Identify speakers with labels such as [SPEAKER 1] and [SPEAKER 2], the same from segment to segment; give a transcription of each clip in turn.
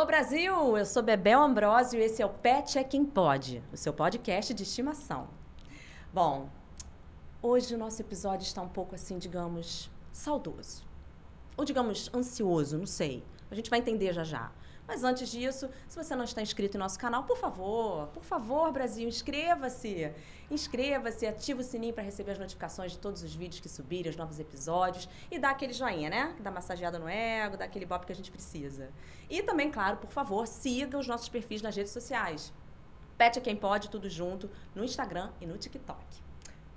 [SPEAKER 1] Brasil! Eu sou Bebel Ambrósio e esse é o Pet é Quem Pode, o seu podcast de estimação. Bom, hoje o nosso episódio está um pouco assim, digamos, saudoso. Ou digamos, ansioso, não sei. A gente vai entender já já. Mas antes disso, se você não está inscrito em nosso canal, por favor, Brasil, inscreva-se. Inscreva-se, ativa o sininho para receber as notificações de todos os vídeos que subirem, os novos episódios. E dá aquele joinha, né? Dá massageada no ego, dá aquele bop que a gente precisa. E também, claro, por favor, siga os nossos perfis nas redes sociais. Pet é Quem Pode, tudo junto, no Instagram e no TikTok.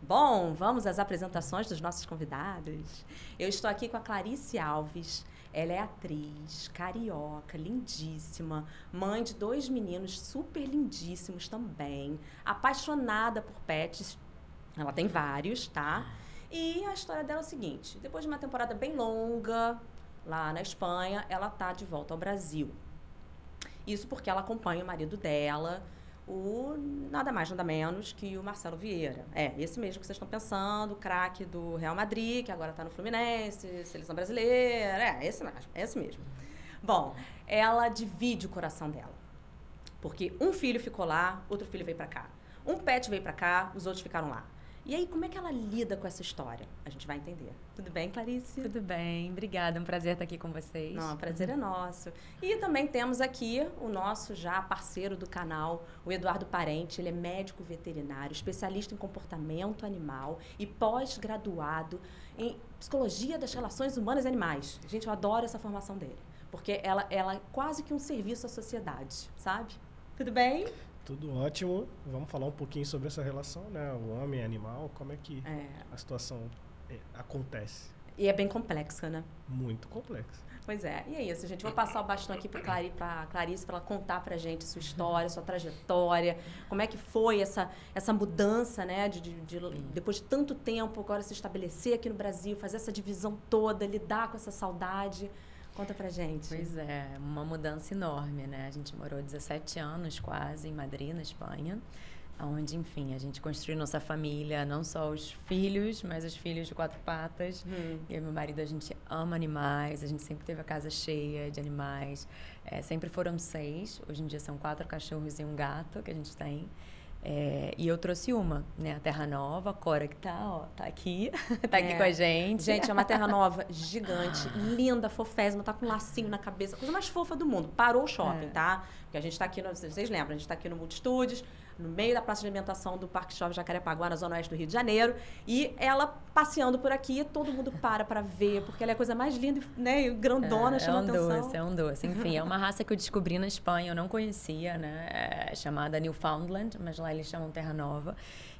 [SPEAKER 1] Bom, vamos às apresentações dos nossos convidados. Eu estou aqui com a Clarice Alves. Ela é atriz, carioca, lindíssima, mãe de 2 meninos super lindíssimos também, apaixonada por pets. Ela tem vários, tá? E a história dela é o seguinte: depois de uma temporada bem longa lá na Espanha, ela tá de volta ao Brasil. Isso porque ela acompanha o marido dela, o nada mais, nada menos que o Marcelo Vieira. É, esse mesmo que vocês estão pensando, o craque do Real Madrid, que agora está no Fluminense, seleção brasileira. É, esse mesmo. Bom, ela divide o coração dela. Porque um filho ficou lá, outro filho veio para cá. Um pet veio para cá, os outros ficaram lá. E aí, como é que ela lida com essa história? A gente vai entender. Tudo bem, Clarice?
[SPEAKER 2] Tudo bem, obrigada. É um prazer estar aqui com vocês.
[SPEAKER 1] Não, o prazer é nosso. E também temos aqui o nosso já parceiro do canal, o Eduardo Parente. Ele é médico veterinário, especialista em comportamento animal e pós-graduado em psicologia das relações humanas e animais. Gente, eu adoro essa formação dele, porque ela é quase que um serviço à sociedade, sabe? Tudo bem?
[SPEAKER 3] Tudo ótimo. Vamos falar um pouquinho sobre essa relação, né? O homem e animal, como é que a situação acontece.
[SPEAKER 1] E é bem complexa, né?
[SPEAKER 3] Muito complexa.
[SPEAKER 1] Pois é. E é isso, gente. Vou passar o bastão aqui para Clarice para ela contar pra gente sua história, sua trajetória, como é que foi essa mudança, né? Depois de tanto tempo, agora se estabelecer aqui no Brasil, fazer essa divisão toda, lidar com essa saudade. Conta pra gente.
[SPEAKER 2] Pois é, uma mudança enorme, né? A gente morou 17 anos quase em Madrid, na Espanha, onde, enfim, a gente construiu nossa família, não só os filhos, mas os filhos de 4 patas. Eu e meu marido, a gente ama animais, a gente sempre teve a casa cheia de animais. Sempre foram 6, hoje em dia são 4 cachorros e um gato que a gente tem. E eu trouxe uma, né? A Terra Nova, a Cora, que tá aqui, aqui com a gente.
[SPEAKER 1] Gente, é uma Terra Nova gigante, linda, fofésima, tá com um lacinho na cabeça, coisa mais fofa do mundo. Parou o shopping, tá? Porque a gente tá aqui, vocês lembram, a gente tá aqui no Multistúdios, no meio da praça de alimentação do Parque Shopping Jacarepaguá, na zona oeste do Rio de Janeiro, e ela passeando por aqui, todo mundo para ver, porque ela é a coisa mais linda, né, e grandona, chama atenção.
[SPEAKER 2] É um doce. Enfim, é uma raça que eu descobri na Espanha, eu não conhecia, né, chamada Newfoundland, mas lá eles chamam Terra Nova,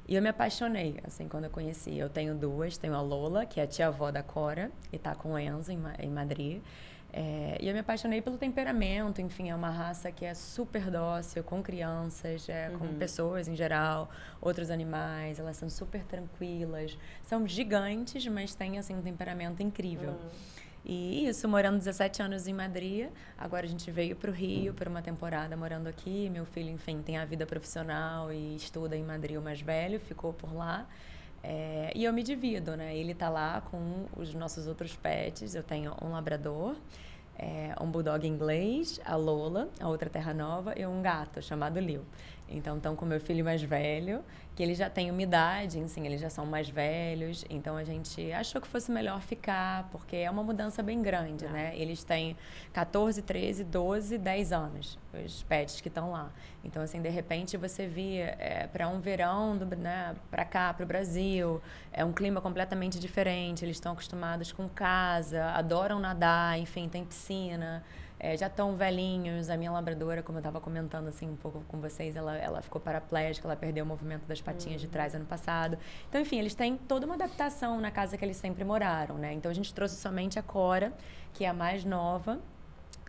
[SPEAKER 2] e eu me apaixonei, assim, quando eu conheci. Eu tenho 2, tenho a Lola, que é a tia-avó da Cora, e tá com o Enzo em Madrid. E eu me apaixonei pelo temperamento, enfim, é uma raça que é super dócil, com crianças, com pessoas em geral, outros animais, elas são super tranquilas, são gigantes, mas têm, assim, um temperamento incrível. E isso, morando 17 anos em Madrid, agora a gente veio para o Rio por uma temporada morando aqui, meu filho, enfim, tem a vida profissional e estuda em Madrid, o mais velho, ficou por lá. E eu me divido, né? Ele tá lá com os nossos outros pets. Eu tenho um labrador, um bulldog inglês, a Lola, a outra Terra Nova, e um gato chamado Lil. Então, estão com meu filho mais velho, que ele já tem uma idade, assim, eles já são mais velhos. Então, a gente achou que fosse melhor ficar, porque é uma mudança bem grande, né? Eles têm 14, 13, 12, 10 anos, os pets que estão lá. Então, assim, de repente, você via para um verão, né, para cá, para o Brasil, é um clima completamente diferente. Eles estão acostumados com casa, adoram nadar, enfim, tem piscina. Já estão velhinhos. A minha labradora, como eu estava comentando assim um pouco com vocês, ela ficou paraplégica, ela perdeu o movimento das patinhas de trás ano passado. Então, enfim, eles têm toda uma adaptação na casa que eles sempre moraram, né? Então, a gente trouxe somente a Cora, que é a mais nova.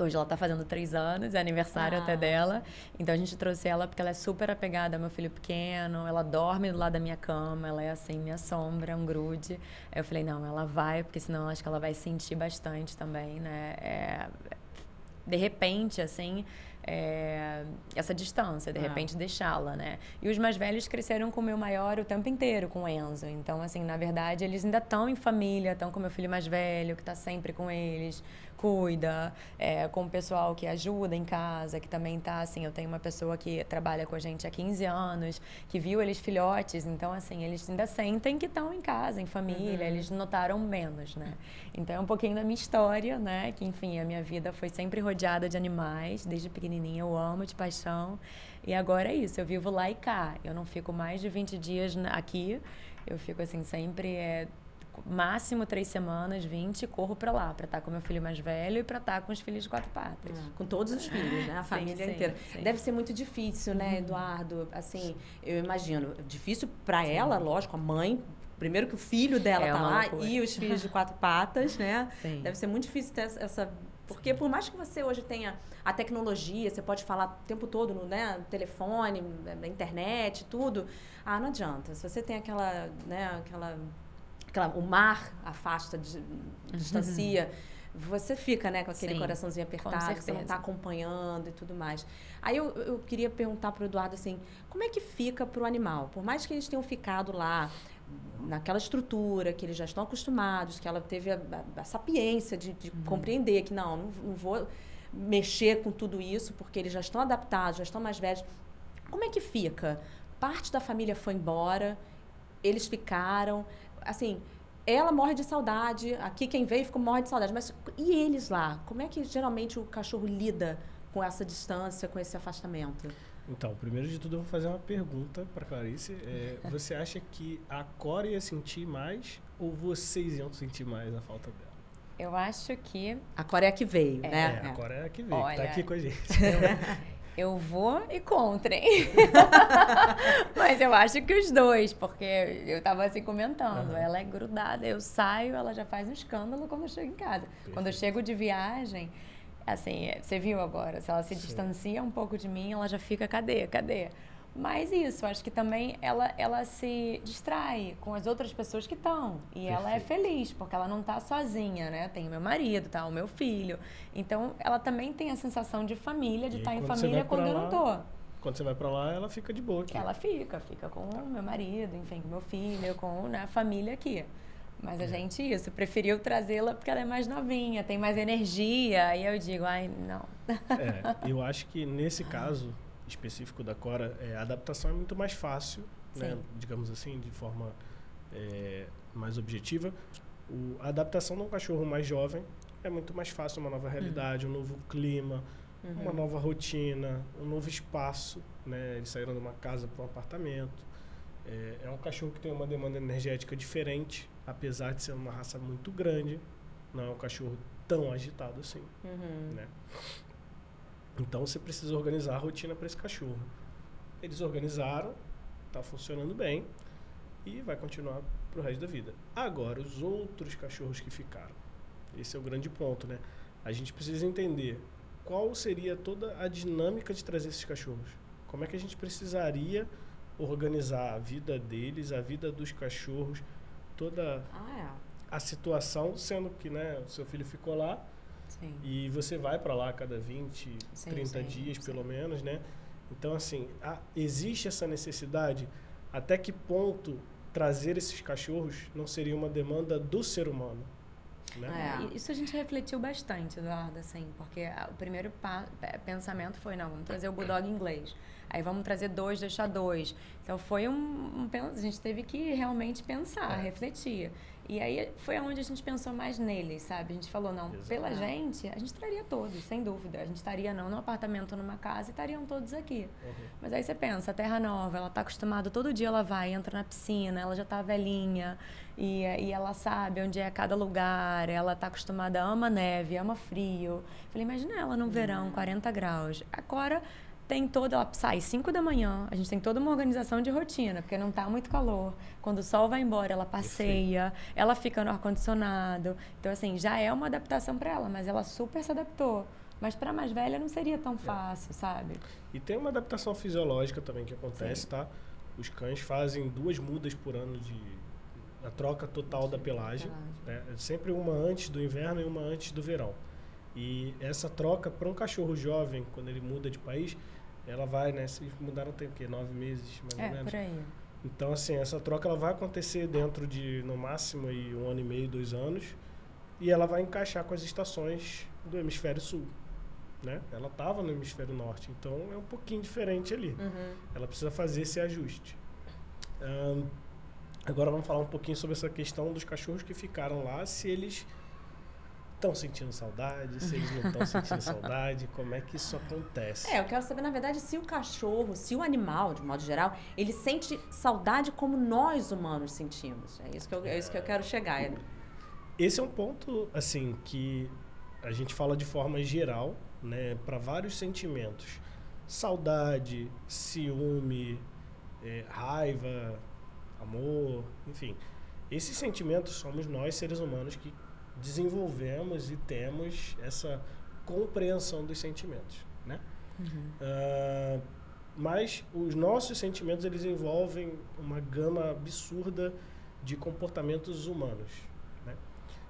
[SPEAKER 2] Hoje ela está fazendo 3 anos, é aniversário até dela. Então, a gente trouxe ela porque ela é super apegada ao meu filho pequeno. Ela dorme do lado da minha cama, ela é assim, minha sombra, um grude. Aí eu falei, não, ela vai, porque senão eu acho que ela vai sentir bastante também, né? De repente, assim, essa distância, de repente deixá-la, né? E os mais velhos cresceram com o meu maior o tempo inteiro, com o Enzo. Então, assim, na verdade, eles ainda estão em família, estão com o meu filho mais velho, que está sempre com eles, cuida, com o pessoal que ajuda em casa, que também tá, assim, eu tenho uma pessoa que trabalha com a gente há 15 anos, que viu eles filhotes, então, assim, eles ainda sentem que estão em casa, em família, eles notaram menos, né? Então, é um pouquinho da minha história, né? Que, enfim, a minha vida foi sempre rodeada de animais, desde pequenininha eu amo de paixão, e agora é isso, eu vivo lá e cá, eu não fico mais de 20 dias aqui, eu fico, assim, sempre... máximo 3 semanas, 20, corro pra lá, pra estar com meu filho mais velho e pra estar com os filhos de 4 patas.
[SPEAKER 1] Com todos os filhos, né? A família inteira. Sim. Deve ser muito difícil, né, Eduardo? Assim, eu imagino, difícil pra ela, lógico, a mãe, primeiro que o filho dela tá lá
[SPEAKER 2] loucura.
[SPEAKER 1] E os filhos de 4 patas, né?
[SPEAKER 2] Sim.
[SPEAKER 1] Deve ser muito difícil ter essa... Porque por mais que você hoje tenha a tecnologia, você pode falar o tempo todo no, né, telefone, na internet, tudo, não adianta. Se você tem aquela, né, o mar afasta, distancia, você fica, né, com aquele coraçãozinho apertado, você não está acompanhando e tudo mais. Aí eu queria perguntar para o Eduardo, assim, como é que fica para o animal? Por mais que eles tenham ficado lá, naquela estrutura, que eles já estão acostumados, que ela teve a sapiência de compreender que não vou mexer com tudo isso, porque eles já estão adaptados, já estão mais velhos. Como é que fica? Parte da família foi embora, eles ficaram... Assim, ela morre de saudade, aqui quem veio morre de saudade, mas e eles lá? Como é que geralmente o cachorro lida com essa distância, com esse afastamento?
[SPEAKER 3] Então, primeiro de tudo eu vou fazer uma pergunta para Clarice. Você acha que a Cora ia sentir mais ou vocês iam sentir mais a falta dela?
[SPEAKER 2] Eu acho que...
[SPEAKER 1] A Cora é a que veio, né?
[SPEAKER 3] A Cora é a que veio,
[SPEAKER 2] Olha,
[SPEAKER 3] tá aqui com a gente.
[SPEAKER 2] Eu vou e contra, hein? Mas eu acho que os dois, porque eu tava assim comentando, ela é grudada, eu saio, ela já faz um escândalo quando eu chego em casa. Perfeito. Quando eu chego de viagem, assim, você viu agora, se ela se distancia um pouco de mim, ela já fica, cadê? Mas isso, acho que também ela se distrai com as outras pessoas que estão. E ela é feliz, porque ela não está sozinha, né? Tem o meu marido, tá? O meu filho. Então, ela também tem a sensação de família, de estar em família quando eu não tô.
[SPEAKER 3] Quando você vai pra lá, ela fica de boa aqui.
[SPEAKER 2] Ela fica com o meu marido, enfim, com o meu filho, com a família aqui. Mas a gente, preferiu trazê-la porque ela é mais novinha, tem mais energia. Aí eu digo, não.
[SPEAKER 3] Eu acho que nesse caso... específico da Cora, a adaptação é muito mais fácil, né? Digamos assim, de forma mais objetiva. A adaptação de um cachorro mais jovem é muito mais fácil, uma nova realidade, um novo clima, uma nova rotina, um novo espaço, né? Eles saíram de uma casa para um apartamento. É um cachorro que tem uma demanda energética diferente, apesar de ser uma raça muito grande, não é um cachorro tão agitado assim, né? Então, você precisa organizar a rotina para esse cachorro. Eles organizaram, está funcionando bem e vai continuar para o resto da vida. Agora, os outros cachorros que ficaram. Esse é o grande ponto, né? A gente precisa entender qual seria toda a dinâmica de trazer esses cachorros. Como é que a gente precisaria organizar a vida deles, a vida dos cachorros, toda a situação, sendo que, né, o seu filho ficou lá. Sim. E você vai para lá a cada 20, 30 dias, pelo menos, né? Então, assim, existe essa necessidade? Até que ponto trazer esses cachorros não seria uma demanda do ser humano? Né?
[SPEAKER 2] Isso a gente refletiu bastante, Eduardo, assim, porque o primeiro pensamento foi, não, vamos trazer o Bulldog inglês. Aí vamos trazer 2, deixar 2. Então, foi a gente teve que realmente pensar, refletir. E aí foi onde a gente pensou mais neles, sabe? A gente falou, não, pela gente, a gente traria todos, sem dúvida. A gente estaria não num apartamento ou numa casa e estariam todos aqui. Mas aí você pensa, a Terra Nova, ela está acostumada, todo dia ela vai, entra na piscina, ela já está velhinha e ela sabe onde é cada lugar, ela está acostumada, ama neve, ama frio. Falei, imagina ela no verão, 40 graus. Agora... ela sai 5 da manhã, a gente tem toda uma organização de rotina, porque não está muito calor. Quando o sol vai embora, ela passeia, ela fica no ar-condicionado. Então, assim, já é uma adaptação para ela, mas ela super se adaptou. Mas para a mais velha não seria tão fácil, sabe?
[SPEAKER 3] E tem uma adaptação fisiológica também que acontece, tá? Os cães fazem 2 mudas por ano a troca total da pelagem. Né? Sempre uma antes do inverno e uma antes do verão. E essa troca para um cachorro jovem, quando ele muda de país, ela vai, né? Se mudaram tem o quê? 9 meses, mais ou menos.
[SPEAKER 2] Por aí.
[SPEAKER 3] Então, assim, essa troca ela vai acontecer dentro de, no máximo, 1 ano e meio, 2 anos. e ela vai encaixar com as estações do hemisfério sul, né? Ela estava no hemisfério norte, então é um pouquinho diferente ali. Ela precisa fazer esse ajuste. Agora vamos falar um pouquinho sobre essa questão dos cachorros que ficaram lá, se eles estão sentindo saudade, se eles não estão sentindo saudade, como é que isso acontece?
[SPEAKER 1] Eu quero saber, na verdade, se o cachorro, se o animal, de modo geral, ele sente saudade como nós humanos sentimos. É isso que eu quero chegar.
[SPEAKER 3] Esse é um ponto, assim, que a gente fala de forma geral, né, para vários sentimentos. Saudade, ciúme, raiva, amor, enfim. Esses sentimentos somos nós, seres humanos, que desenvolvemos e temos essa compreensão dos sentimentos, né? Mas os nossos sentimentos, eles envolvem uma gama absurda de comportamentos humanos, né?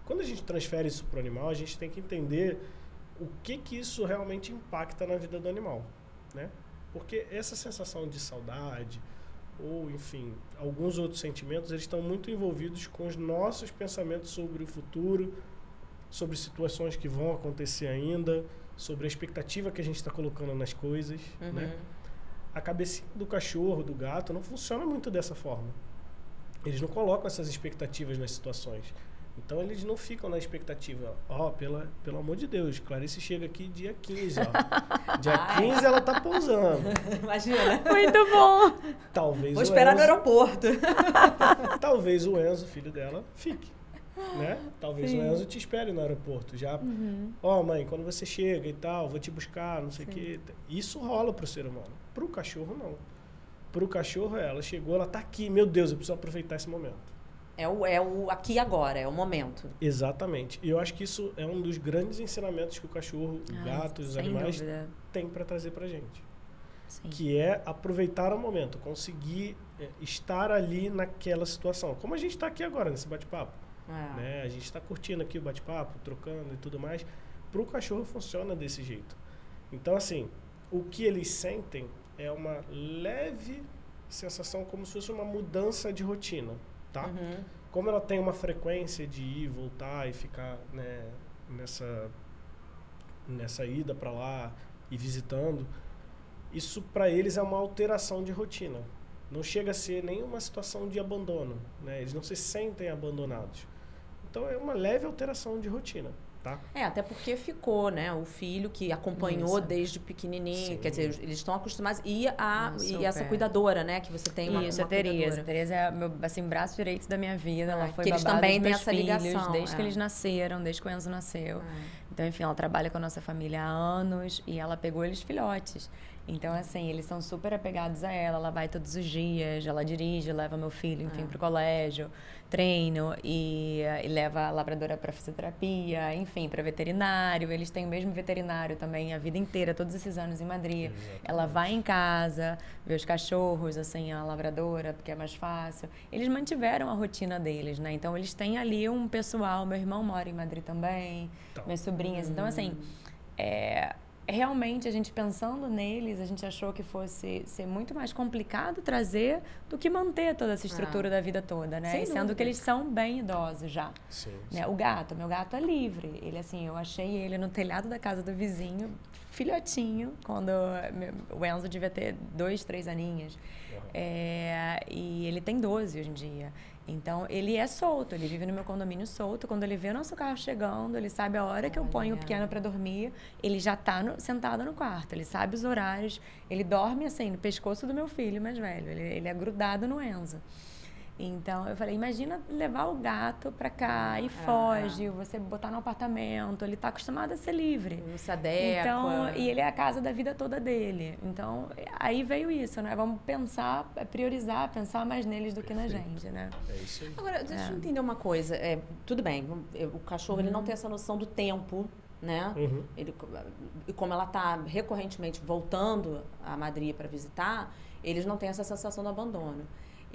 [SPEAKER 3] Quando a gente transfere isso para o animal, a gente tem que entender o que isso realmente impacta na vida do animal, né? Porque essa sensação de saudade, ou, enfim, alguns outros sentimentos, eles estão muito envolvidos com os nossos pensamentos sobre o futuro, sobre situações que vão acontecer ainda, sobre a expectativa que a gente está colocando nas coisas, né? A cabecinha do cachorro, do gato, não funciona muito dessa forma. Eles não colocam essas expectativas nas situações. Então, eles não ficam na expectativa. Pelo amor de Deus, Clarice chega aqui dia 15, ó. Dia 15 ela tá pousando.
[SPEAKER 1] Imagina.
[SPEAKER 2] Muito bom.
[SPEAKER 3] Talvez
[SPEAKER 1] Vou esperar no aeroporto.
[SPEAKER 3] Talvez o Enzo, filho dela, fique, né? Talvez
[SPEAKER 2] Sim.
[SPEAKER 3] o Enzo te espere no aeroporto. Já, mãe, quando você chega e tal, vou te buscar, não sei o quê. Isso rola pro ser humano. Pro cachorro, não. Pro cachorro, ela chegou, ela tá aqui. Meu Deus, eu preciso aproveitar esse momento.
[SPEAKER 1] É o aqui e agora, é o momento.
[SPEAKER 3] Exatamente. E eu acho que isso é um dos grandes ensinamentos que o cachorro, o gato, os animais têm para trazer pra gente.
[SPEAKER 2] Sim.
[SPEAKER 3] Que é aproveitar o momento, conseguir estar ali naquela situação. Como a gente está aqui agora, nesse bate-papo. Né? A gente está curtindo aqui o bate-papo, trocando e tudo mais. Para o cachorro funciona desse jeito. Então, assim, o que eles sentem é uma leve sensação, como se fosse uma mudança de rotina. Tá? Como ela tem uma frequência de ir, voltar e ficar, né, nessa ida para lá e visitando, isso para eles é uma alteração de rotina. Não chega a ser nenhuma situação de abandono, né? Eles não se sentem abandonados. Então é uma leve alteração de rotina. Tá?
[SPEAKER 1] Até porque ficou, né? O filho que acompanhou desde pequenininho. Sim. Quer dizer, eles estão acostumados. E essa cuidadora, né? Que você tem
[SPEAKER 2] Isso, a Tereza. A Tereza é meu braço direito da minha vida. Ela foi
[SPEAKER 1] que
[SPEAKER 2] babá
[SPEAKER 1] eles também
[SPEAKER 2] dos
[SPEAKER 1] têm
[SPEAKER 2] meus
[SPEAKER 1] essa
[SPEAKER 2] filhos,
[SPEAKER 1] ligação.
[SPEAKER 2] desde que eles nasceram, desde que o Enzo nasceu. Então, enfim, ela trabalha com a nossa família há anos e ela pegou eles filhotes. Então, assim, eles são super apegados a ela. Ela vai todos os dias, ela dirige, leva meu filho, enfim, pro colégio, treino e leva a labradora para fisioterapia, enfim, para veterinário. Eles têm o mesmo veterinário também a vida inteira, todos esses anos em Madrid. Exatamente. Ela vai em casa, vê os cachorros, assim, a labradora, porque é mais fácil. Eles mantiveram a rotina deles, né? Então, eles têm ali um pessoal. Meu irmão mora em Madrid também, minhas sobrinhas. Então, assim, realmente, a gente pensando neles, a gente achou que fosse ser muito mais complicado trazer do que manter toda essa estrutura da vida toda, né? E sendo que eles são bem idosos já.
[SPEAKER 3] Sim,
[SPEAKER 2] né?
[SPEAKER 3] sim.
[SPEAKER 2] Meu gato é livre. Ele, assim, eu achei ele no telhado da casa do vizinho, filhotinho, quando o Enzo devia ter 2, 3 aninhos. E ele tem 12 hoje em dia. Então, ele é solto, ele vive no meu condomínio solto. Quando ele vê o nosso carro chegando, ele sabe a hora que eu ponho o pequeno para dormir, ele já está sentado no quarto, ele sabe os horários, ele dorme assim, no pescoço do meu filho mais velho, ele é grudado no Enzo. Então, eu falei, imagina levar o gato pra cá e foge, você botar no apartamento, ele tá acostumado a ser livre.
[SPEAKER 1] Não se adequa.
[SPEAKER 2] Então, e ele é a casa da vida toda dele. Então, aí veio isso, né? Vamos pensar, priorizar, pensar mais neles do que na gente, né?
[SPEAKER 3] É isso aí.
[SPEAKER 1] Agora, deixa eu entender uma coisa. Tudo bem, o cachorro ele não tem essa noção do tempo, né? E como ela tá recorrentemente voltando a Madrid para visitar, eles não têm essa sensação do abandono.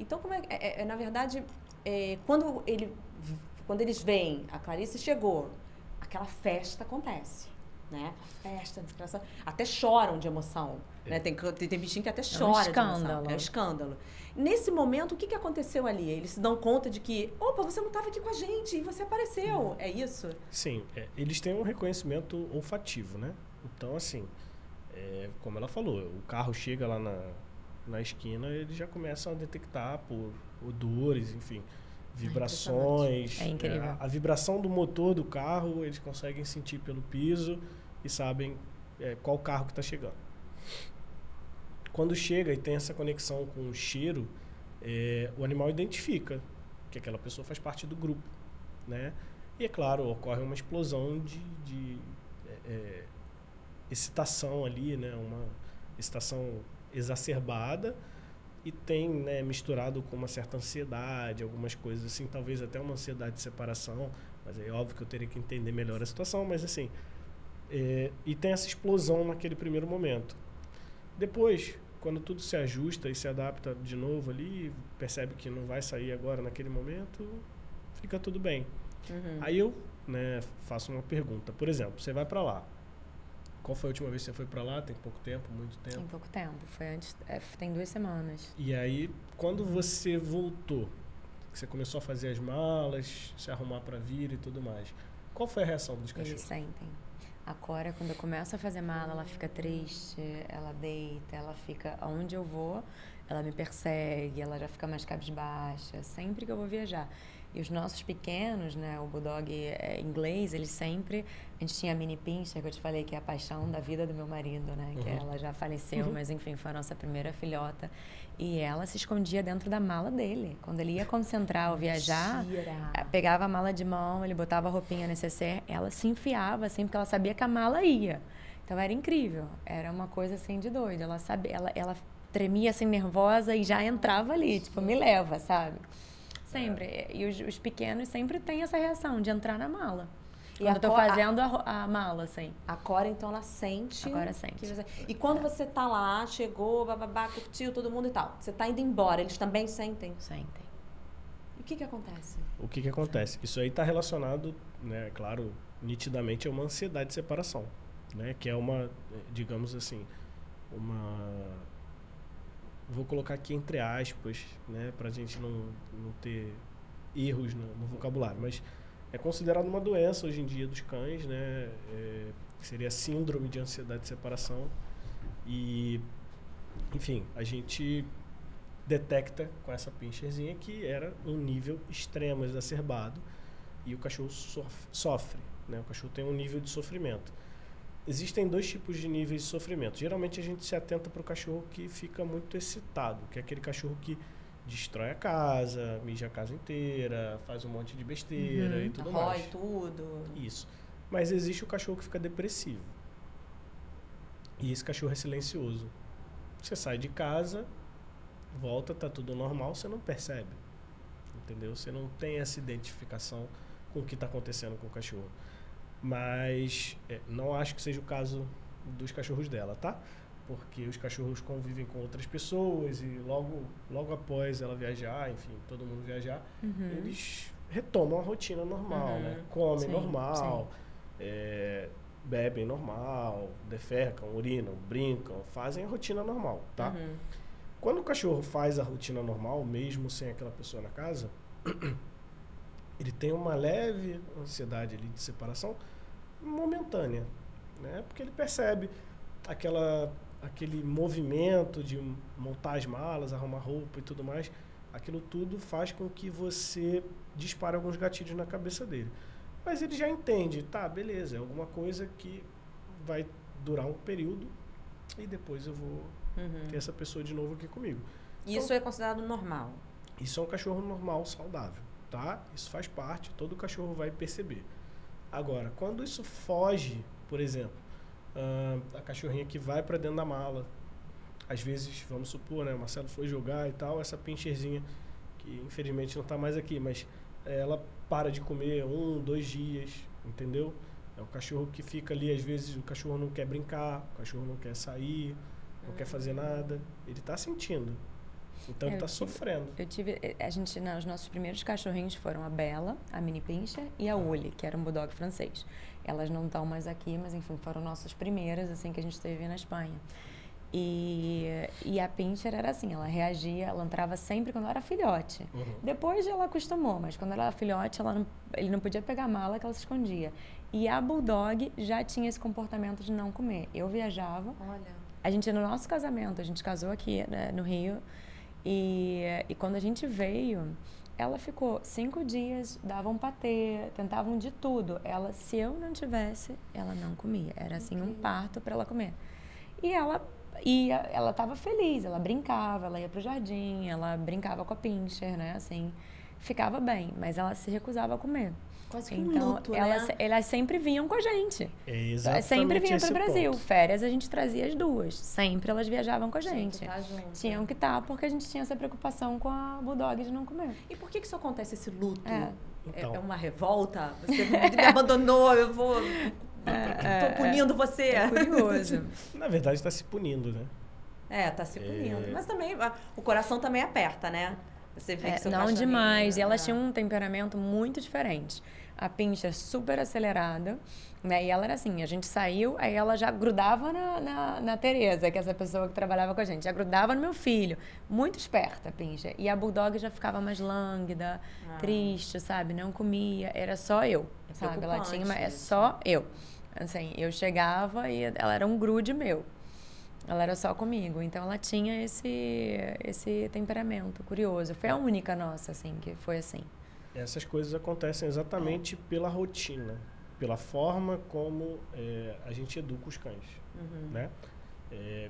[SPEAKER 1] Então, como na verdade, quando eles veem, a Clarice chegou, aquela festa acontece. né? Festa, desgraçado. Até choram de emoção. Né? Tem bichinho que até chora de emoção. É um escândalo. Nesse momento, o que aconteceu ali? Eles se dão conta de que, opa, você não estava aqui com a gente e você apareceu. É isso?
[SPEAKER 3] Sim. Eles têm um reconhecimento olfativo, né? Então, assim, como ela falou, o carro chega lá na esquina, eles já começam a detectar por odores, enfim, vibrações.
[SPEAKER 2] É incrível.
[SPEAKER 3] A vibração do motor do carro, eles conseguem sentir pelo piso e sabem qual carro que está chegando. Quando chega e tem essa conexão com o cheiro, o animal identifica que aquela pessoa faz parte do grupo, né? E, é claro, ocorre uma explosão de excitação ali, né? Uma excitação exacerbada e tem, né, misturado com uma certa ansiedade, algumas coisas assim, talvez até uma ansiedade de separação, mas é óbvio que eu teria que entender melhor a situação, mas assim, e tem essa explosão naquele primeiro momento. Depois, quando tudo se ajusta e se adapta de novo ali, percebe que não vai sair agora naquele momento, fica tudo bem. Aí eu, né, faço uma pergunta. Por exemplo, você vai para lá. Qual foi a última vez que você foi para lá? Tem pouco tempo, muito tempo?
[SPEAKER 2] Tem pouco tempo. Foi antes, tem 2 semanas.
[SPEAKER 3] E aí, quando você voltou, que você começou a fazer as malas, se arrumar para vir e tudo mais, qual foi a reação dos cachorros?
[SPEAKER 2] Eles sentem. A Cora, quando eu começo a fazer mala, ela fica triste, ela deita, ela fica... Aonde eu vou, ela me persegue, ela já fica mais cabisbaixa, sempre que eu vou viajar. E os nossos pequenos, né, o Bulldog inglês, eles sempre... A gente tinha a Mini Pinscher, que eu te falei, que é a paixão da vida do meu marido, né? Que ela já faleceu, mas enfim, foi a nossa primeira filhota. E ela se escondia dentro da mala dele. Quando ele ia concentrar ou viajar, pegava a mala de mão, ele botava a roupinha necessaire, ela se enfiava, assim, porque ela sabia que a mala ia. Então era incrível. Era uma coisa, assim, de doido. Ela sabia, ela tremia, assim, nervosa e já entrava ali, tipo, me leva, sabe? Sempre. E os pequenos sempre têm essa reação de entrar na mala. E quando eu tô fazendo a mala, assim.
[SPEAKER 1] A Cora, então, ela sente...
[SPEAKER 2] Agora sente.
[SPEAKER 1] E quando você tá lá, chegou, bababá, curtiu todo mundo e tal, você tá indo embora, eles também sentem?
[SPEAKER 2] Sentem.
[SPEAKER 1] E o que acontece?
[SPEAKER 3] O que acontece? Isso aí tá relacionado, né, claro, nitidamente a uma ansiedade de separação, né? Que é uma, digamos assim, vou colocar aqui entre aspas, né, pra gente não ter erros no vocabulário, mas é considerado uma doença hoje em dia dos cães, né, que seria síndrome de ansiedade de separação. E, enfim, a gente detecta com essa pincherzinha que era um nível extremo, exacerbado, e o cachorro sofre, né, o cachorro tem um nível de sofrimento. Existem 2 tipos de níveis de sofrimento. Geralmente a gente se atenta para o cachorro que fica muito excitado, que é aquele cachorro que destrói a casa, mija a casa inteira, faz um monte de besteira e tudo mais.
[SPEAKER 1] Rói tudo.
[SPEAKER 3] Isso. Mas existe o cachorro que fica depressivo. E esse cachorro é silencioso. Você sai de casa, volta, tá tudo normal, você não percebe. Entendeu? Você não tem essa identificação com o que está acontecendo com o cachorro. Mas não acho que seja o caso dos cachorros dela, tá? Porque os cachorros convivem com outras pessoas e logo após ela viajar, enfim, todo mundo viajar, eles retomam a rotina normal, né? Comem normal, bebem normal, defecam, urinam, brincam, fazem a rotina normal, tá? Quando o cachorro faz a rotina normal, mesmo sem aquela pessoa na casa, ele tem uma leve ansiedade ali de separação momentânea, né? Porque ele percebe aquele movimento de montar as malas, arrumar roupa e tudo mais, aquilo tudo faz com que você dispare alguns gatilhos na cabeça dele. Mas ele já entende, tá, beleza, é alguma coisa que vai durar um período e depois eu vou ter essa pessoa de novo aqui comigo.
[SPEAKER 1] Isso então, é considerado normal?
[SPEAKER 3] Isso é um cachorro normal, saudável, tá? Isso faz parte, todo cachorro vai perceber. Agora, quando isso foge, por exemplo, a cachorrinha que vai para dentro da mala, às vezes, vamos supor, né, o Marcelo foi jogar e tal, essa pincherzinha, que infelizmente não está mais aqui, mas ela para de comer 1, 2 dias, entendeu? É um cachorro que fica ali, às vezes o cachorro não quer brincar, o cachorro não quer sair, não quer fazer nada, ele está sentindo. Então ele tá sofrendo.
[SPEAKER 2] Os nossos primeiros cachorrinhos foram a Bella, a Mini Pinscher e a Uli, que era um bulldog francês. Elas não estão mais aqui, mas enfim, foram nossas primeiras, assim, que a gente teve na Espanha. E a Pinscher era assim, ela reagia, ela entrava sempre quando era filhote. Depois ela acostumou, mas quando ela era filhote, ele não podia pegar a mala, que ela se escondia. E a Bulldog já tinha esse comportamento de não comer. Eu viajava, a gente, no nosso casamento, a gente casou aqui, né, no Rio, e quando a gente veio, ela ficou 5 dias, davam patê, tentavam de tudo. Se eu não tivesse, ela não comia. Era assim, um parto para ela comer. E ela estava feliz, ela brincava, ela ia pro jardim, ela brincava com a Pinscher, né, assim, ficava bem, mas ela se recusava a comer.
[SPEAKER 1] Quase que um luto, né?
[SPEAKER 2] Elas sempre vinham com a gente.
[SPEAKER 3] Exatamente.
[SPEAKER 2] Sempre vinham pro Brasil.
[SPEAKER 3] Ponto.
[SPEAKER 2] Férias a gente trazia as duas. Sempre elas viajavam com a gente.
[SPEAKER 1] Tinham
[SPEAKER 2] que estar, porque a gente tinha essa preocupação com a Bulldog de não comer.
[SPEAKER 1] E por que isso acontece, esse luto?
[SPEAKER 3] Então.
[SPEAKER 1] É uma revolta? Você me abandonou, eu vou... Tô punindo você.
[SPEAKER 2] É curioso.
[SPEAKER 3] Na verdade, está se punindo, né?
[SPEAKER 1] Tá se punindo. Mas também, o coração também aperta, né? Você vê que seu
[SPEAKER 2] não
[SPEAKER 1] cachorrinho...
[SPEAKER 2] demais. E elas tinham um temperamento muito diferente. A Pinscher super acelerada, né? E ela era assim, a gente saiu, aí ela já grudava na Tereza, que é essa pessoa que trabalhava com a gente. Já grudava no meu filho. Muito esperta, a Pinscher. E a Bulldog já ficava mais lânguida, triste, sabe? Não comia. Era só eu, sabe? Ela tinha só eu. Assim, eu chegava e ela era um grude meu. Ela era só comigo. Então, ela tinha esse temperamento curioso. Foi a única nossa, assim, que foi assim.
[SPEAKER 3] Essas coisas acontecem exatamente pela rotina, pela forma como a gente educa os cães, né?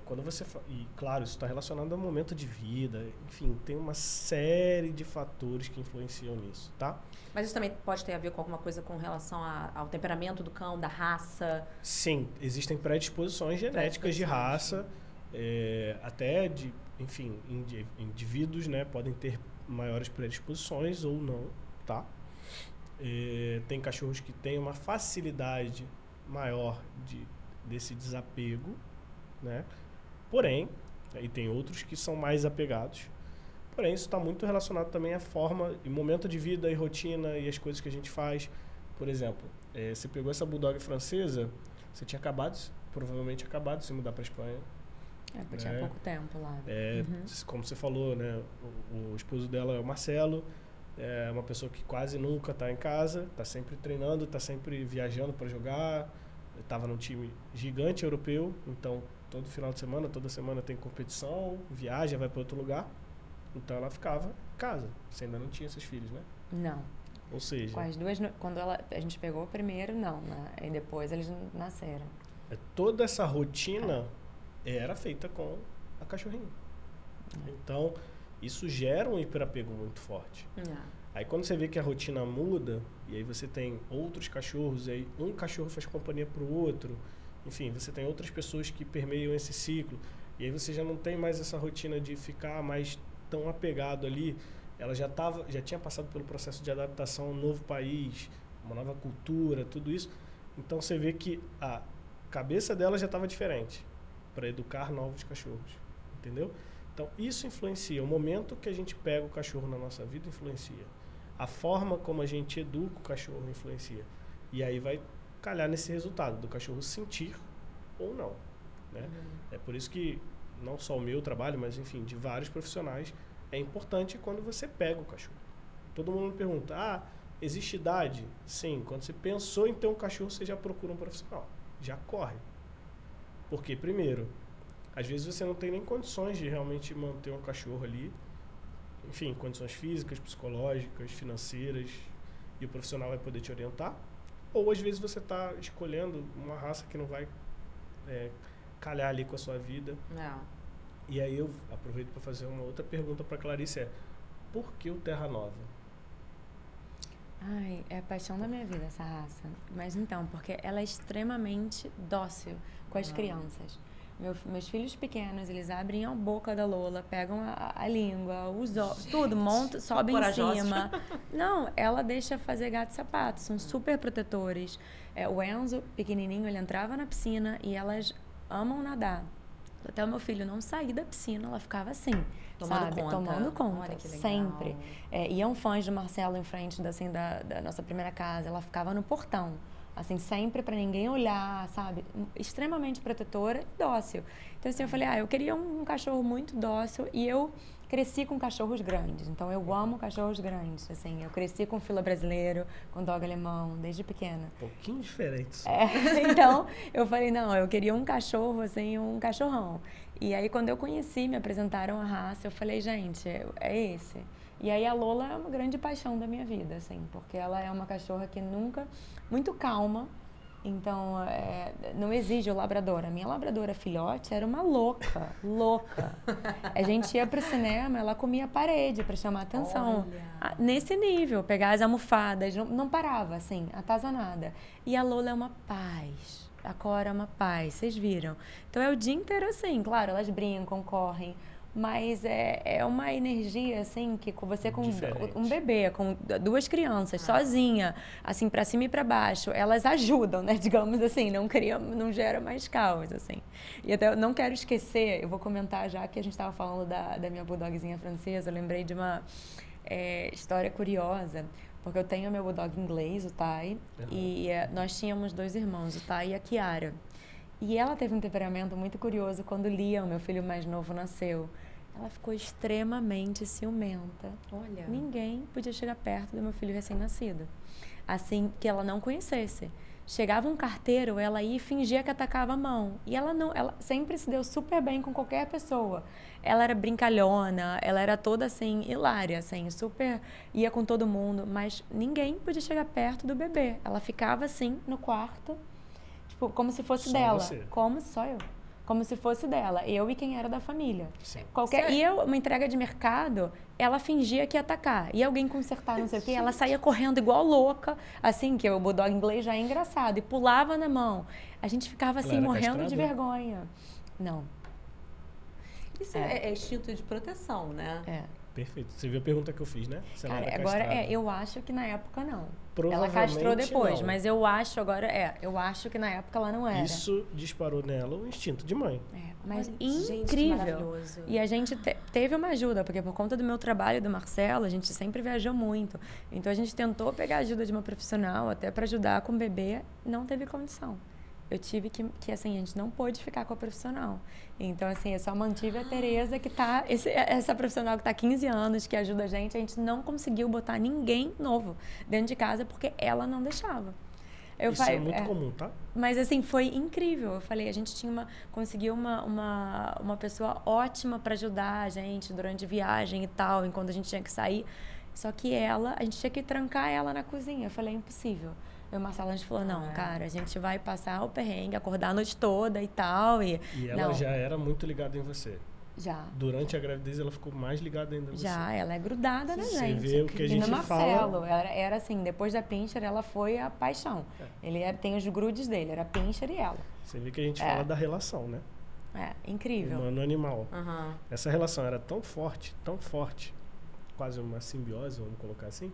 [SPEAKER 3] Quando você e claro, isso está relacionado ao momento de vida, enfim, tem uma série de fatores que influenciam nisso, tá?
[SPEAKER 1] Mas isso também pode ter a ver com alguma coisa com relação ao temperamento do cão, da raça?
[SPEAKER 3] Sim, existem predisposições genéticas de raça, até de, enfim, indivíduos, né, podem ter maiores predisposições ou não, tá? Tem cachorros que têm uma facilidade maior desse desapego, né? Porém, aí tem outros que são mais apegados. Porém, isso está muito relacionado também à forma e momento de vida e rotina e as coisas que a gente faz. Por exemplo, você pegou essa Bulldog francesa, você tinha provavelmente acabado de se mudar para a Espanha.
[SPEAKER 2] Porque tinha pouco tempo lá.
[SPEAKER 3] Como você falou, né? O esposo dela é o Marcelo, é uma pessoa que quase nunca está em casa, está sempre treinando, está sempre viajando para jogar. Estava num time gigante europeu, então todo final de semana, toda semana tem competição, viaja, vai para outro lugar. Então ela ficava em casa. Você ainda não tinha esses filhos, né?
[SPEAKER 2] Não.
[SPEAKER 3] Ou seja...
[SPEAKER 2] Com as duas, quando a gente pegou o primeiro, não, né? E depois eles nasceram.
[SPEAKER 3] Toda essa rotina era feita com a cachorrinha. Então, isso gera um hiperapego muito forte. Aí quando você vê que a rotina muda, e aí você tem outros cachorros, e aí um cachorro faz companhia para o outro, enfim, você tem outras pessoas que permeiam esse ciclo, e aí você já não tem mais essa rotina de ficar mais tão apegado ali. Ela já tinha passado pelo processo de adaptação a um novo país, uma nova cultura, tudo isso. Então você vê que a cabeça dela já estava diferente para educar novos cachorros, entendeu? Então isso influencia. O momento que a gente pega o cachorro na nossa vida influencia. A forma como a gente educa o cachorro influencia. E aí vai calhar nesse resultado do cachorro sentir ou não, né? É por isso que não só o meu trabalho, mas enfim, de vários profissionais, é importante quando você pega o cachorro. Todo mundo me pergunta, existe idade? Sim, quando você pensou em ter um cachorro, você já procura um profissional. Já corre. Porque, primeiro, às vezes você não tem nem condições de realmente manter um cachorro ali. Enfim, condições físicas, psicológicas, financeiras, e o profissional vai poder te orientar. Ou, às vezes, você está escolhendo uma raça que não vai calhar ali com a sua vida. E aí eu aproveito para fazer uma outra pergunta para a Clarice, por que o Terra Nova?
[SPEAKER 2] É a paixão da minha vida essa raça. Mas então, porque ela é extremamente dócil com as crianças. Meus filhos pequenos, eles abrem a boca da Lola, pegam a língua, os olhos, tudo, montam, sobem em cima. Não, ela deixa fazer gato e sapato, são super protetores. O Enzo, pequenininho, ele entrava na piscina e elas amam nadar. Até o meu filho não sair da piscina, ela ficava assim,
[SPEAKER 1] Tomando
[SPEAKER 2] sabe?
[SPEAKER 1] conta.
[SPEAKER 2] Tomando conta,
[SPEAKER 1] Olha que legal.
[SPEAKER 2] sempre. Iam fãs do Marcelo em frente da nossa primeira casa, ela ficava no portão, assim, sempre para ninguém olhar, sabe? Extremamente protetora e dócil. Então, assim, eu falei, eu queria um cachorro muito dócil e eu cresci com cachorros grandes, então eu amo cachorros grandes, assim, eu cresci com fila brasileiro, com dog alemão, desde pequena.
[SPEAKER 3] Um pouquinho diferente.
[SPEAKER 2] Então, eu falei, não, eu queria um cachorro, assim, um cachorrão. E aí, quando eu conheci, me apresentaram a raça, eu falei, gente, é esse. E aí, a Lola é uma grande paixão da minha vida, assim, porque ela é uma cachorra que nunca... Muito calma, então, não exige o labrador. A minha labradora filhote era uma louca. A gente ia pro cinema, ela comia a parede para chamar atenção. Nesse nível, pegar as almofadas, não parava, assim, atazanada. E a Lola é uma paz. A Cora é uma paz, vocês viram. Então, é o dia inteiro assim. Claro, elas brincam, correm. Mas é uma energia, assim, que você com um bebê, com duas crianças, sozinha, assim, pra cima e pra baixo, elas ajudam, né, digamos assim, não gera mais caos, assim. E até eu não quero esquecer, eu vou comentar já que a gente estava falando da minha bulldogzinha francesa, eu lembrei de uma história curiosa, porque eu tenho meu bulldog inglês, o Tai, e nós tínhamos 2 irmãos, o Tai e a Kiara. E ela teve um temperamento muito curioso quando Liam, meu filho mais novo, nasceu. Ela ficou extremamente ciumenta.
[SPEAKER 1] Olha.
[SPEAKER 2] Ninguém podia chegar perto do meu filho recém-nascido. Assim, que ela não conhecesse. Chegava um carteiro, ela ia e fingia que atacava a mão. E ela sempre se deu super bem com qualquer pessoa. Ela era brincalhona, ela era toda assim, hilária, assim, super ia com todo mundo. Mas ninguém podia chegar perto do bebê. Ela ficava assim, no quarto, como se fosse dela.
[SPEAKER 3] Você.
[SPEAKER 2] Só eu. Como se fosse dela. Eu e quem era da família.
[SPEAKER 3] Sim.
[SPEAKER 2] Uma entrega de mercado, ela fingia que ia atacar. E alguém consertar, não sei o quê, ela saía correndo igual louca, assim, que o bulldog inglês já é engraçado, e pulava na mão. A gente ficava assim, morrendo de vergonha. Não.
[SPEAKER 1] Isso é instinto de proteção, né?
[SPEAKER 3] Perfeito. Você viu a pergunta que eu fiz, né? Se ela
[SPEAKER 2] Cara,
[SPEAKER 3] era
[SPEAKER 2] agora
[SPEAKER 3] castrada.
[SPEAKER 2] eu acho que na época não.
[SPEAKER 3] Provavelmente
[SPEAKER 2] Ela castrou depois,
[SPEAKER 3] não.
[SPEAKER 2] mas eu acho agora, eu acho que na época ela não era.
[SPEAKER 3] Isso disparou nela o instinto de mãe.
[SPEAKER 2] Mas
[SPEAKER 1] Gente,
[SPEAKER 2] incrível.
[SPEAKER 1] maravilhoso.
[SPEAKER 2] E a gente teve uma ajuda, porque por conta do meu trabalho e do Marcelo, a gente sempre viajou muito. Então a gente tentou pegar a ajuda de uma profissional até para ajudar com o bebê, não teve condição. Eu tive que assim, a gente não pôde ficar com a profissional. Então, assim, eu só mantive a Tereza, que tá... Essa profissional que tá há 15 anos, que ajuda a gente não conseguiu botar ninguém novo dentro de casa, porque ela não deixava.
[SPEAKER 3] Isso é muito comum, tá?
[SPEAKER 2] Mas, assim, foi incrível. Eu falei, a gente conseguiu uma pessoa ótima para ajudar a gente durante viagem e tal, enquanto a gente tinha que sair. Só que a gente tinha que trancar ela na cozinha. Eu falei, é impossível. Eu e o Marcelo, a gente falou, não, cara, a gente vai passar o perrengue, acordar a noite toda e tal. E
[SPEAKER 3] ela já era muito ligada em você.
[SPEAKER 2] Já.
[SPEAKER 3] Durante a gravidez, ela ficou mais ligada ainda em você.
[SPEAKER 2] Já, ela é grudada na gente.
[SPEAKER 3] Você vê o que a gente
[SPEAKER 2] no Marcelo,
[SPEAKER 3] fala...
[SPEAKER 2] era assim, depois da Pinscher, ela foi a paixão. Ele tem os grudes dele, era a Pinscher e ela.
[SPEAKER 3] Você vê que a gente fala da relação, né?
[SPEAKER 2] Incrível.
[SPEAKER 3] Humano-animal. Essa relação era tão forte, quase uma simbiose, vamos colocar assim,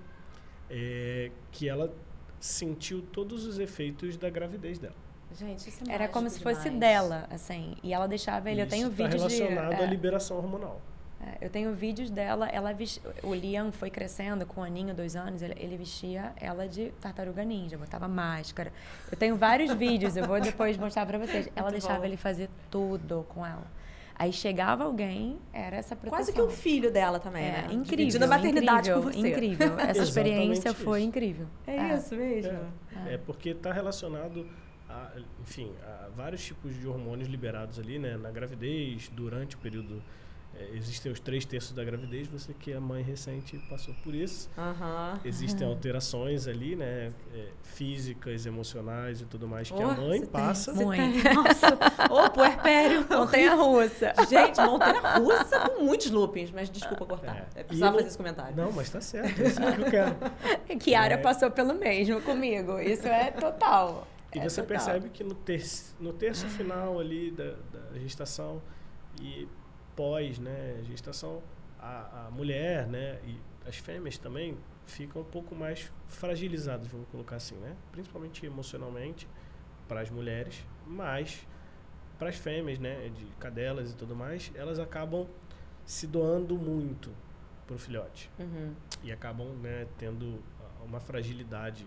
[SPEAKER 3] que ela sentiu todos os efeitos da gravidez dela.
[SPEAKER 1] Gente, isso é
[SPEAKER 2] Era como se fosse
[SPEAKER 1] demais.
[SPEAKER 2] dela, assim. E ela deixava ele. Eu tenho vídeos
[SPEAKER 3] relacionado à liberação hormonal.
[SPEAKER 2] Eu tenho vídeos dela. O Liam foi crescendo com 1 aninho, 2 anos. Ele vestia ela de tartaruga ninja, botava máscara. Eu tenho vários vídeos, eu vou depois mostrar pra vocês. Ela deixava ele fazer tudo com ela. Aí chegava alguém, era essa proteção.
[SPEAKER 1] Quase que o filho dela também, né?
[SPEAKER 2] Incrível.
[SPEAKER 1] Dividindo a maternidade com você.
[SPEAKER 2] Incrível. Essa experiência foi incrível.
[SPEAKER 1] É isso mesmo.
[SPEAKER 3] Porque está relacionado a vários tipos de hormônios liberados ali, né? Na gravidez, durante o período... existem os 3/3 da gravidez, você que é mãe recente passou por isso. Existem alterações ali, né? Físicas, emocionais e tudo mais que a mãe passa.
[SPEAKER 1] Nossa, puerpério.
[SPEAKER 2] Montanha-russa.
[SPEAKER 1] Gente, montanha-russa com muitos loopings, mas desculpa cortar. Precisava fazer esse comentário.
[SPEAKER 3] Não, mas tá certo, é isso que eu quero.
[SPEAKER 2] Kiara passou pelo mesmo comigo, isso é total.
[SPEAKER 3] E você percebe que no terço final ali da gestação e pós, né, gestação, a mulher, né, e as fêmeas também ficam um pouco mais fragilizadas, vamos colocar assim, né, principalmente emocionalmente para as mulheres, mas para as fêmeas, né, de cadelas e tudo mais, elas acabam se doando muito pro filhote. E acabam, né, tendo uma fragilidade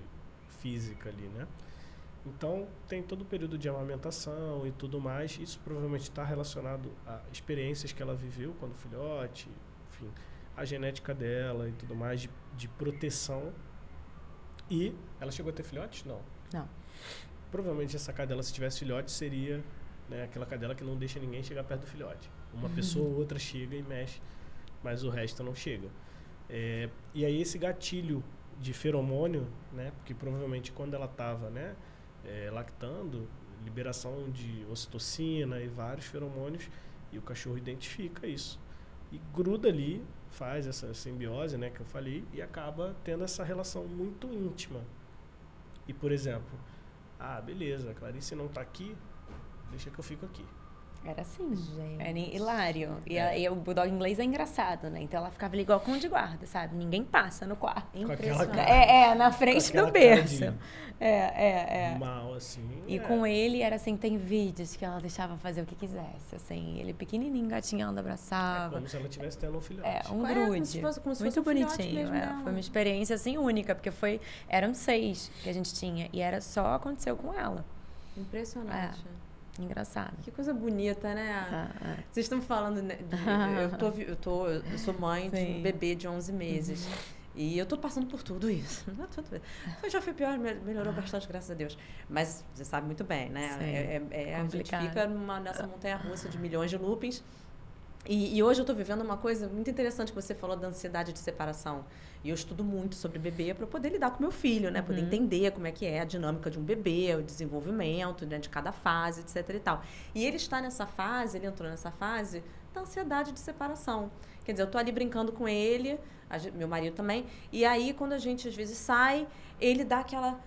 [SPEAKER 3] física ali, né? Então, tem todo o período de amamentação e tudo mais. Isso provavelmente está relacionado a experiências que ela viveu quando filhote, enfim, a genética dela e tudo mais, de proteção. E ela chegou a ter filhotes? Não.
[SPEAKER 2] Não.
[SPEAKER 3] Provavelmente essa cadela, se tivesse filhote, seria, né, aquela cadela que não deixa ninguém chegar perto do filhote. Uma pessoa ou outra chega e mexe, mas o resto não chega. E aí esse gatilho de feromônio, né, porque provavelmente quando ela estava, né, lactando, liberação de ocitocina e vários feromônios, e o cachorro identifica isso. E gruda ali, faz essa simbiose, né, que eu falei, e acaba tendo essa relação muito íntima. E, por exemplo, beleza, a Clarice não está aqui, deixa que eu fico aqui.
[SPEAKER 2] Era assim, gente. Era hilário. E o bulldog inglês é engraçado, né? Então ela ficava ali igual cão de guarda, sabe? Ninguém passa no quarto.
[SPEAKER 1] Impressionante.
[SPEAKER 2] Na frente do berço.
[SPEAKER 3] Mal, assim.
[SPEAKER 2] E com ele era assim, tem vídeos que ela deixava fazer o que quisesse, assim. Ele pequenininho, gatinhando, abraçava.
[SPEAKER 3] Como se ela estivesse tendo um filhote.
[SPEAKER 2] Um grude.
[SPEAKER 1] Como se
[SPEAKER 2] muito
[SPEAKER 1] fosse
[SPEAKER 2] bonitinho. Foi uma experiência, assim, única, porque eram 6 que a gente tinha. E só aconteceu com ela.
[SPEAKER 1] Impressionante.
[SPEAKER 2] Engraçado.
[SPEAKER 1] Que coisa bonita, né? Vocês estão falando, né, eu sou mãe de um bebê de 11 meses. E eu tô passando por tudo isso. Já foi pior, melhorou bastante, graças a Deus. Mas você sabe muito bem, né? A gente fica nessa montanha-russa de milhões de loopings. E hoje eu estou vivendo uma coisa muito interessante que você falou da ansiedade de separação. E eu estudo muito sobre bebê para poder lidar com meu filho, né? Poder entender como é que é a dinâmica de um bebê, o desenvolvimento, né, de cada fase, etc e tal. E ele está nessa fase, ele entrou nessa fase da ansiedade de separação. Quer dizer, eu tô ali brincando com ele, meu marido também, e aí quando a gente às vezes sai, ele dá aquela,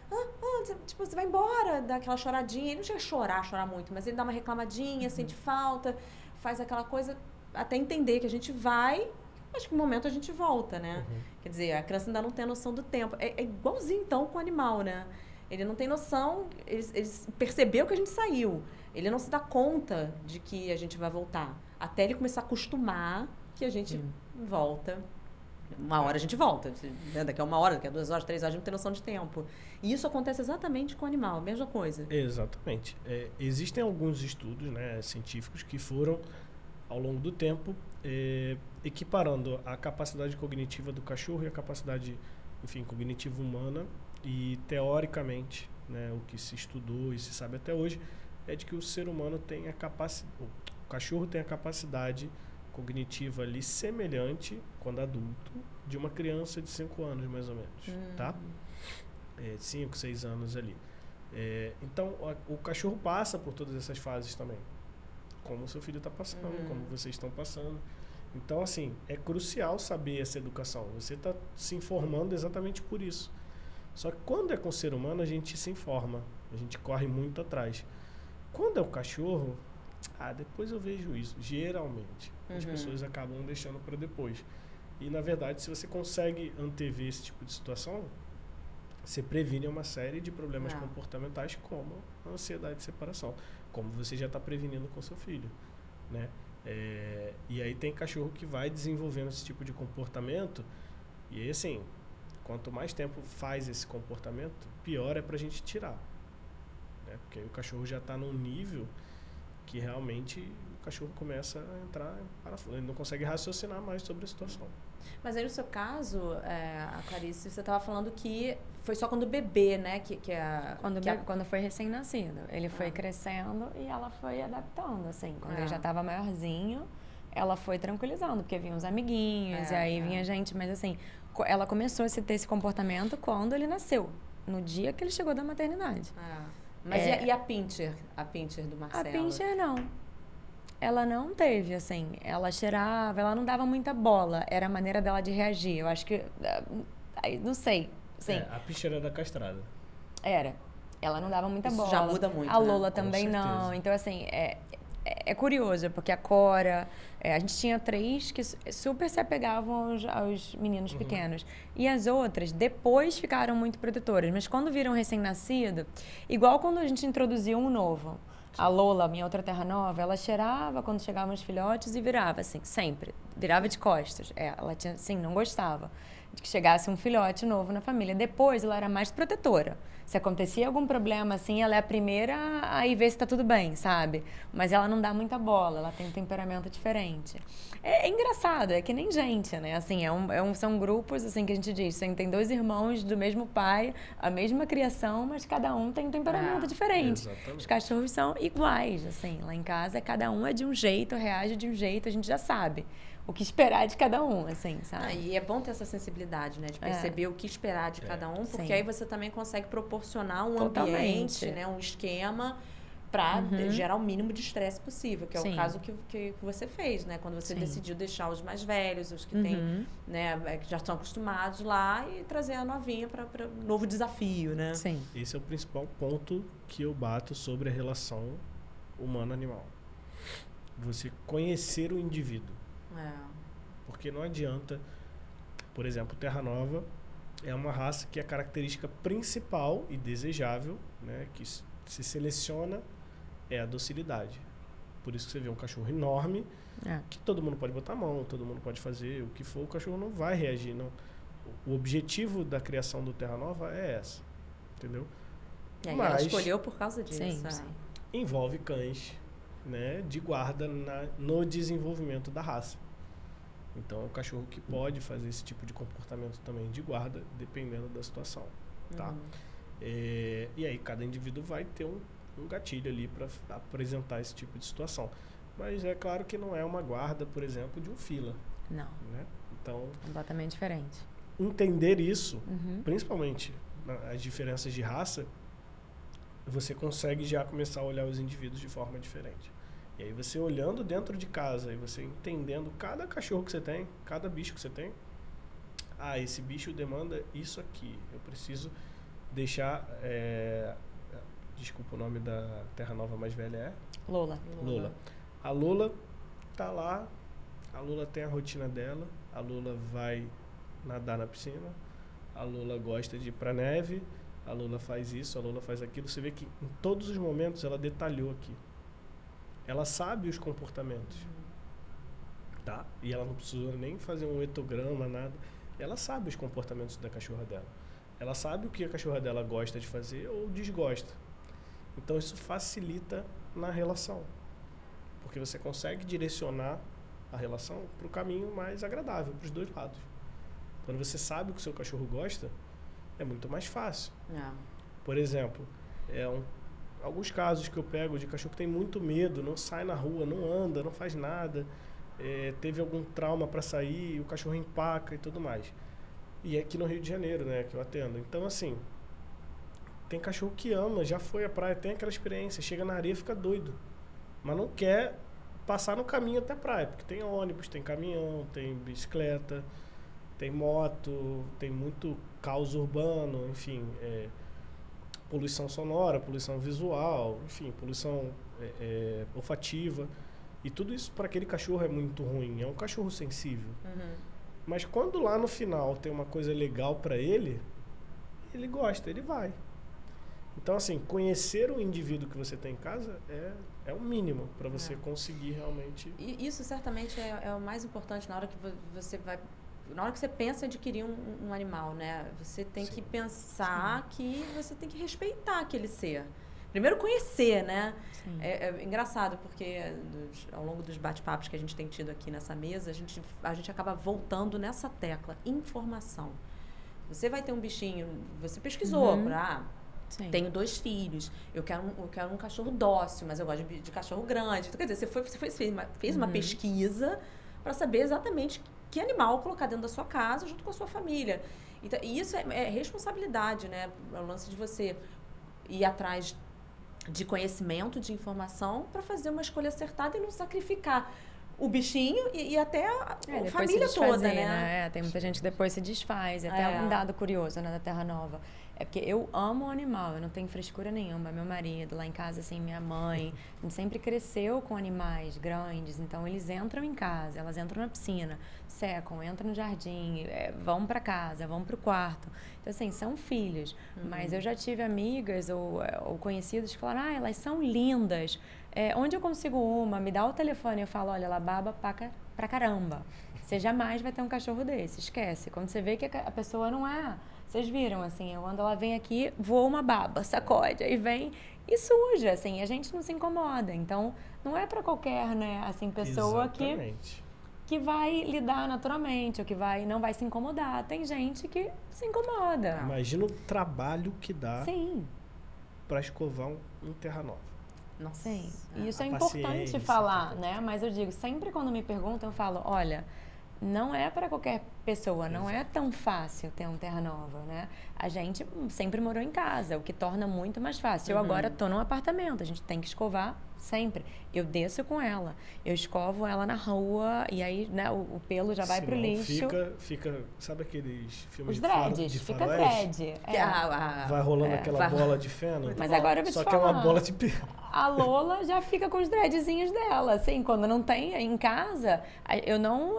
[SPEAKER 1] tipo, você vai embora, dá aquela choradinha. Ele não chega a chorar muito, mas ele dá uma reclamadinha, sente falta, faz aquela coisa até entender que a gente vai, acho que no momento a gente volta, né? Quer dizer, a criança ainda não tem a noção do tempo. É igualzinho, então, com o animal, né? Ele não tem noção, ele percebeu que a gente saiu. Ele não se dá conta de que a gente vai voltar. Até ele começar a acostumar que a gente volta. Uma hora a gente volta. Daqui a 1 hora, daqui a 2 horas, 3 horas, a gente não tem noção de tempo. E isso acontece exatamente com o animal, a mesma coisa.
[SPEAKER 3] Exatamente. Existem alguns estudos, né, científicos que foram, ao longo do tempo, equiparando a capacidade cognitiva do cachorro e a capacidade, enfim, cognitiva humana. E, teoricamente, né, o que se estudou e se sabe até hoje é de que o ser humano tem a capacidade, o cachorro tem a capacidade cognitiva ali semelhante, quando adulto, de uma criança de 5 anos, mais ou menos, tá? 5, 6 anos ali. Então, o cachorro passa por todas essas fases também. Como o seu filho está passando, como vocês estão passando. Então, assim, é crucial saber essa educação. Você está se informando exatamente por isso. Só que quando é com o ser humano, a gente se informa. A gente corre muito atrás. Quando é o cachorro, depois eu vejo isso. Geralmente, as pessoas acabam deixando para depois. E, na verdade, se você consegue antever esse tipo de situação, você previne uma série de problemas comportamentais, como a ansiedade de separação. Como você já está prevenindo com seu filho, né? E aí tem cachorro que vai desenvolvendo esse tipo de comportamento, e aí, assim, quanto mais tempo faz esse comportamento, pior é pra gente tirar, né? Porque aí o cachorro já está num nível que realmente o cachorro começa a entrar em parafuso, ele não consegue raciocinar mais sobre a situação.
[SPEAKER 1] Mas aí no seu caso, a Clarice, você estava falando que foi só quando bebê, né?
[SPEAKER 2] Quando foi recém-nascido. Ele foi crescendo e ela foi adaptando, assim. Quando ele já estava maiorzinho, ela foi tranquilizando, porque vinham os amiguinhos, e aí vinha gente. Mas assim, ela começou a ter esse comportamento quando ele nasceu, no dia que ele chegou da maternidade.
[SPEAKER 1] Mas e a Pinscher? A Pinscher do Marcelo?
[SPEAKER 2] A Pinscher não. Ela não teve, assim, ela cheirava, ela não dava muita bola, era a maneira dela de reagir. Eu acho que, não sei, sim.
[SPEAKER 3] A Pinscher era castrada.
[SPEAKER 2] Era. Ela não dava muita bola.
[SPEAKER 1] Isso já muda muito,
[SPEAKER 2] a Lola
[SPEAKER 1] né?
[SPEAKER 2] também não. Então, assim, é curioso, porque a Cora, a gente tinha 3 que super se apegavam aos meninos pequenos. E as outras, depois ficaram muito protetoras. Mas quando viram recém-nascido, igual quando a gente introduziu um novo, A Lola, minha outra terra nova, ela cheirava quando chegavam os filhotes e virava, assim, sempre. Virava de costas. Ela tinha, assim, não gostava de que chegasse um filhote novo na família. Depois, ela era mais protetora. Se acontecia algum problema, assim, ela é a primeira a ir ver se tá tudo bem, sabe? Mas ela não dá muita bola, ela tem um temperamento diferente. É engraçado, é que nem gente, né? Assim, são grupos, assim, que a gente diz, tem 2 irmãos do mesmo pai, a mesma criação, mas cada um tem um temperamento diferente.
[SPEAKER 3] Exatamente.
[SPEAKER 2] Os cachorros são iguais, assim, lá em casa cada um é de um jeito, reage de um jeito, a gente já sabe o que esperar de cada um, assim, sabe?
[SPEAKER 1] E é bom ter essa sensibilidade, né? De perceber o que esperar de cada um, porque aí você também consegue proporcionar um ambiente, né? Um esquema para gerar o mínimo de estresse possível, que é o caso que você fez, né? Quando você decidiu deixar os mais velhos, os que têm, né, que já estão acostumados lá, e trazer a novinha para um novo desafio, né?
[SPEAKER 2] Sim.
[SPEAKER 3] Esse é o principal ponto que eu bato sobre a relação humano-animal. Você conhecer o indivíduo. Porque não adianta, por exemplo, Terra Nova é uma raça que a característica principal e desejável, né, que se seleciona, é a docilidade. Por isso que você vê um cachorro enorme, que todo mundo pode botar a mão, todo mundo pode fazer o que for, o cachorro não vai reagir. Não. O objetivo da criação do Terra Nova é essa, entendeu?
[SPEAKER 1] E aí ela escolheu por causa disso.
[SPEAKER 2] Sim.
[SPEAKER 3] Envolve cães, né, de guarda no desenvolvimento da raça. Então, é um cachorro que pode fazer esse tipo de comportamento também de guarda, dependendo da situação, tá? E aí, cada indivíduo vai ter um gatilho ali para apresentar esse tipo de situação. Mas é claro que não é uma guarda, por exemplo, de um fila.
[SPEAKER 2] Não.
[SPEAKER 3] Né? Então,
[SPEAKER 2] completamente diferente.
[SPEAKER 3] Entender isso, principalmente as diferenças de raça, você consegue já começar a olhar os indivíduos de forma diferente. E aí você olhando dentro de casa e você entendendo cada cachorro que você tem, cada bicho que você tem, esse bicho demanda isso aqui. Eu preciso deixar... desculpa, o nome da Terra Nova mais velha é?
[SPEAKER 2] Lola.
[SPEAKER 3] A Lola tá lá, a Lola tem a rotina dela, a Lola vai nadar na piscina, a Lola gosta de ir pra neve, a Lola faz isso, a Lola faz aquilo. Você vê que em todos os momentos ela detalhou aqui. Ela sabe os comportamentos, tá? E ela não precisa nem fazer um etograma, nada. Ela sabe os comportamentos da cachorra dela. Ela sabe o que a cachorra dela gosta de fazer ou desgosta. Então isso facilita na relação, porque você consegue direcionar a relação para o caminho mais agradável para os dois lados. Quando você sabe o que o seu cachorro gosta, é muito mais fácil. Por exemplo, alguns casos que eu pego de cachorro que tem muito medo, não sai na rua, não anda, não faz nada, teve algum trauma para sair, o cachorro empaca e tudo mais. E é aqui no Rio de Janeiro, né, que eu atendo. Então, assim, tem cachorro que ama, já foi à praia, tem aquela experiência, chega na areia e fica doido, mas não quer passar no caminho até a praia, porque tem ônibus, tem caminhão, tem bicicleta, tem moto, tem muito caos urbano, enfim, poluição sonora, poluição visual, enfim, poluição olfativa. E tudo isso para aquele cachorro é muito ruim. É um cachorro sensível. Mas quando lá no final tem uma coisa legal para ele gosta, ele vai. Então, assim, conhecer o indivíduo que você tem em casa é o mínimo para você conseguir realmente...
[SPEAKER 1] E isso certamente é o mais importante na hora que você vai... Na hora que você pensa em adquirir um animal, né? Você tem que pensar que você tem que respeitar aquele ser. Primeiro conhecer, né? É engraçado, porque ao longo dos bate-papos que a gente tem tido aqui nessa mesa, a gente acaba voltando nessa tecla. Informação. Você vai ter um bichinho, você pesquisou, tenho 2 filhos, eu quero um cachorro dócil, mas eu gosto de cachorro grande. Então, quer dizer, você fez uma pesquisa para saber exatamente que animal colocar dentro da sua casa junto com a sua família. Então, e isso é responsabilidade, né? É o lance de você ir atrás de conhecimento, de informação, para fazer uma escolha acertada e não sacrificar o bichinho e até a família toda, né?
[SPEAKER 2] Tem muita gente que depois se desfaz. Até um dado curioso, né, da Terra Nova. É porque eu amo o animal, eu não tenho frescura nenhuma. Meu marido, lá em casa, assim, minha mãe, a gente sempre cresceu com animais grandes, então eles entram em casa, elas entram na piscina, secam, entram no jardim, vão para casa, vão para o quarto. Então, assim, são filhos. Mas eu já tive amigas ou conhecidos que falaram, elas são lindas. Onde eu consigo uma? Me dá o telefone, eu falo, olha, ela baba pra caramba. Você jamais vai ter um cachorro desse, esquece. Quando você vê que a pessoa não é... Vocês viram, assim, quando ela vem aqui, voa uma baba, sacode, aí vem e suja, assim, a gente não se incomoda. Então, não é para qualquer, né, assim, pessoa que vai lidar naturalmente, ou que não vai se incomodar. Tem gente que se incomoda.
[SPEAKER 3] Imagina o trabalho que dá para escovar um Terranova.
[SPEAKER 2] Nossa. Sim, e isso é importante falar, né? Mas eu digo, sempre quando me perguntam, eu falo, olha... Não é para qualquer pessoa, não é tão fácil ter um Terranova, né? A gente sempre morou em casa, o que torna muito mais fácil. Eu agora estou num apartamento, a gente tem que escovar sempre. Eu desço com ela, eu escovo ela na rua e aí, né, o pelo já vai pro lixo.
[SPEAKER 3] Fica, sabe aqueles filmes
[SPEAKER 2] de dreads, fica dread.
[SPEAKER 3] Vai rolando aquela bola de feno.
[SPEAKER 2] Mas agora eu vou te
[SPEAKER 3] falar.
[SPEAKER 2] Só
[SPEAKER 3] que é uma bola de pelo.
[SPEAKER 2] A Lola já fica com os dreadzinhos dela, assim, quando não tem em casa, eu não...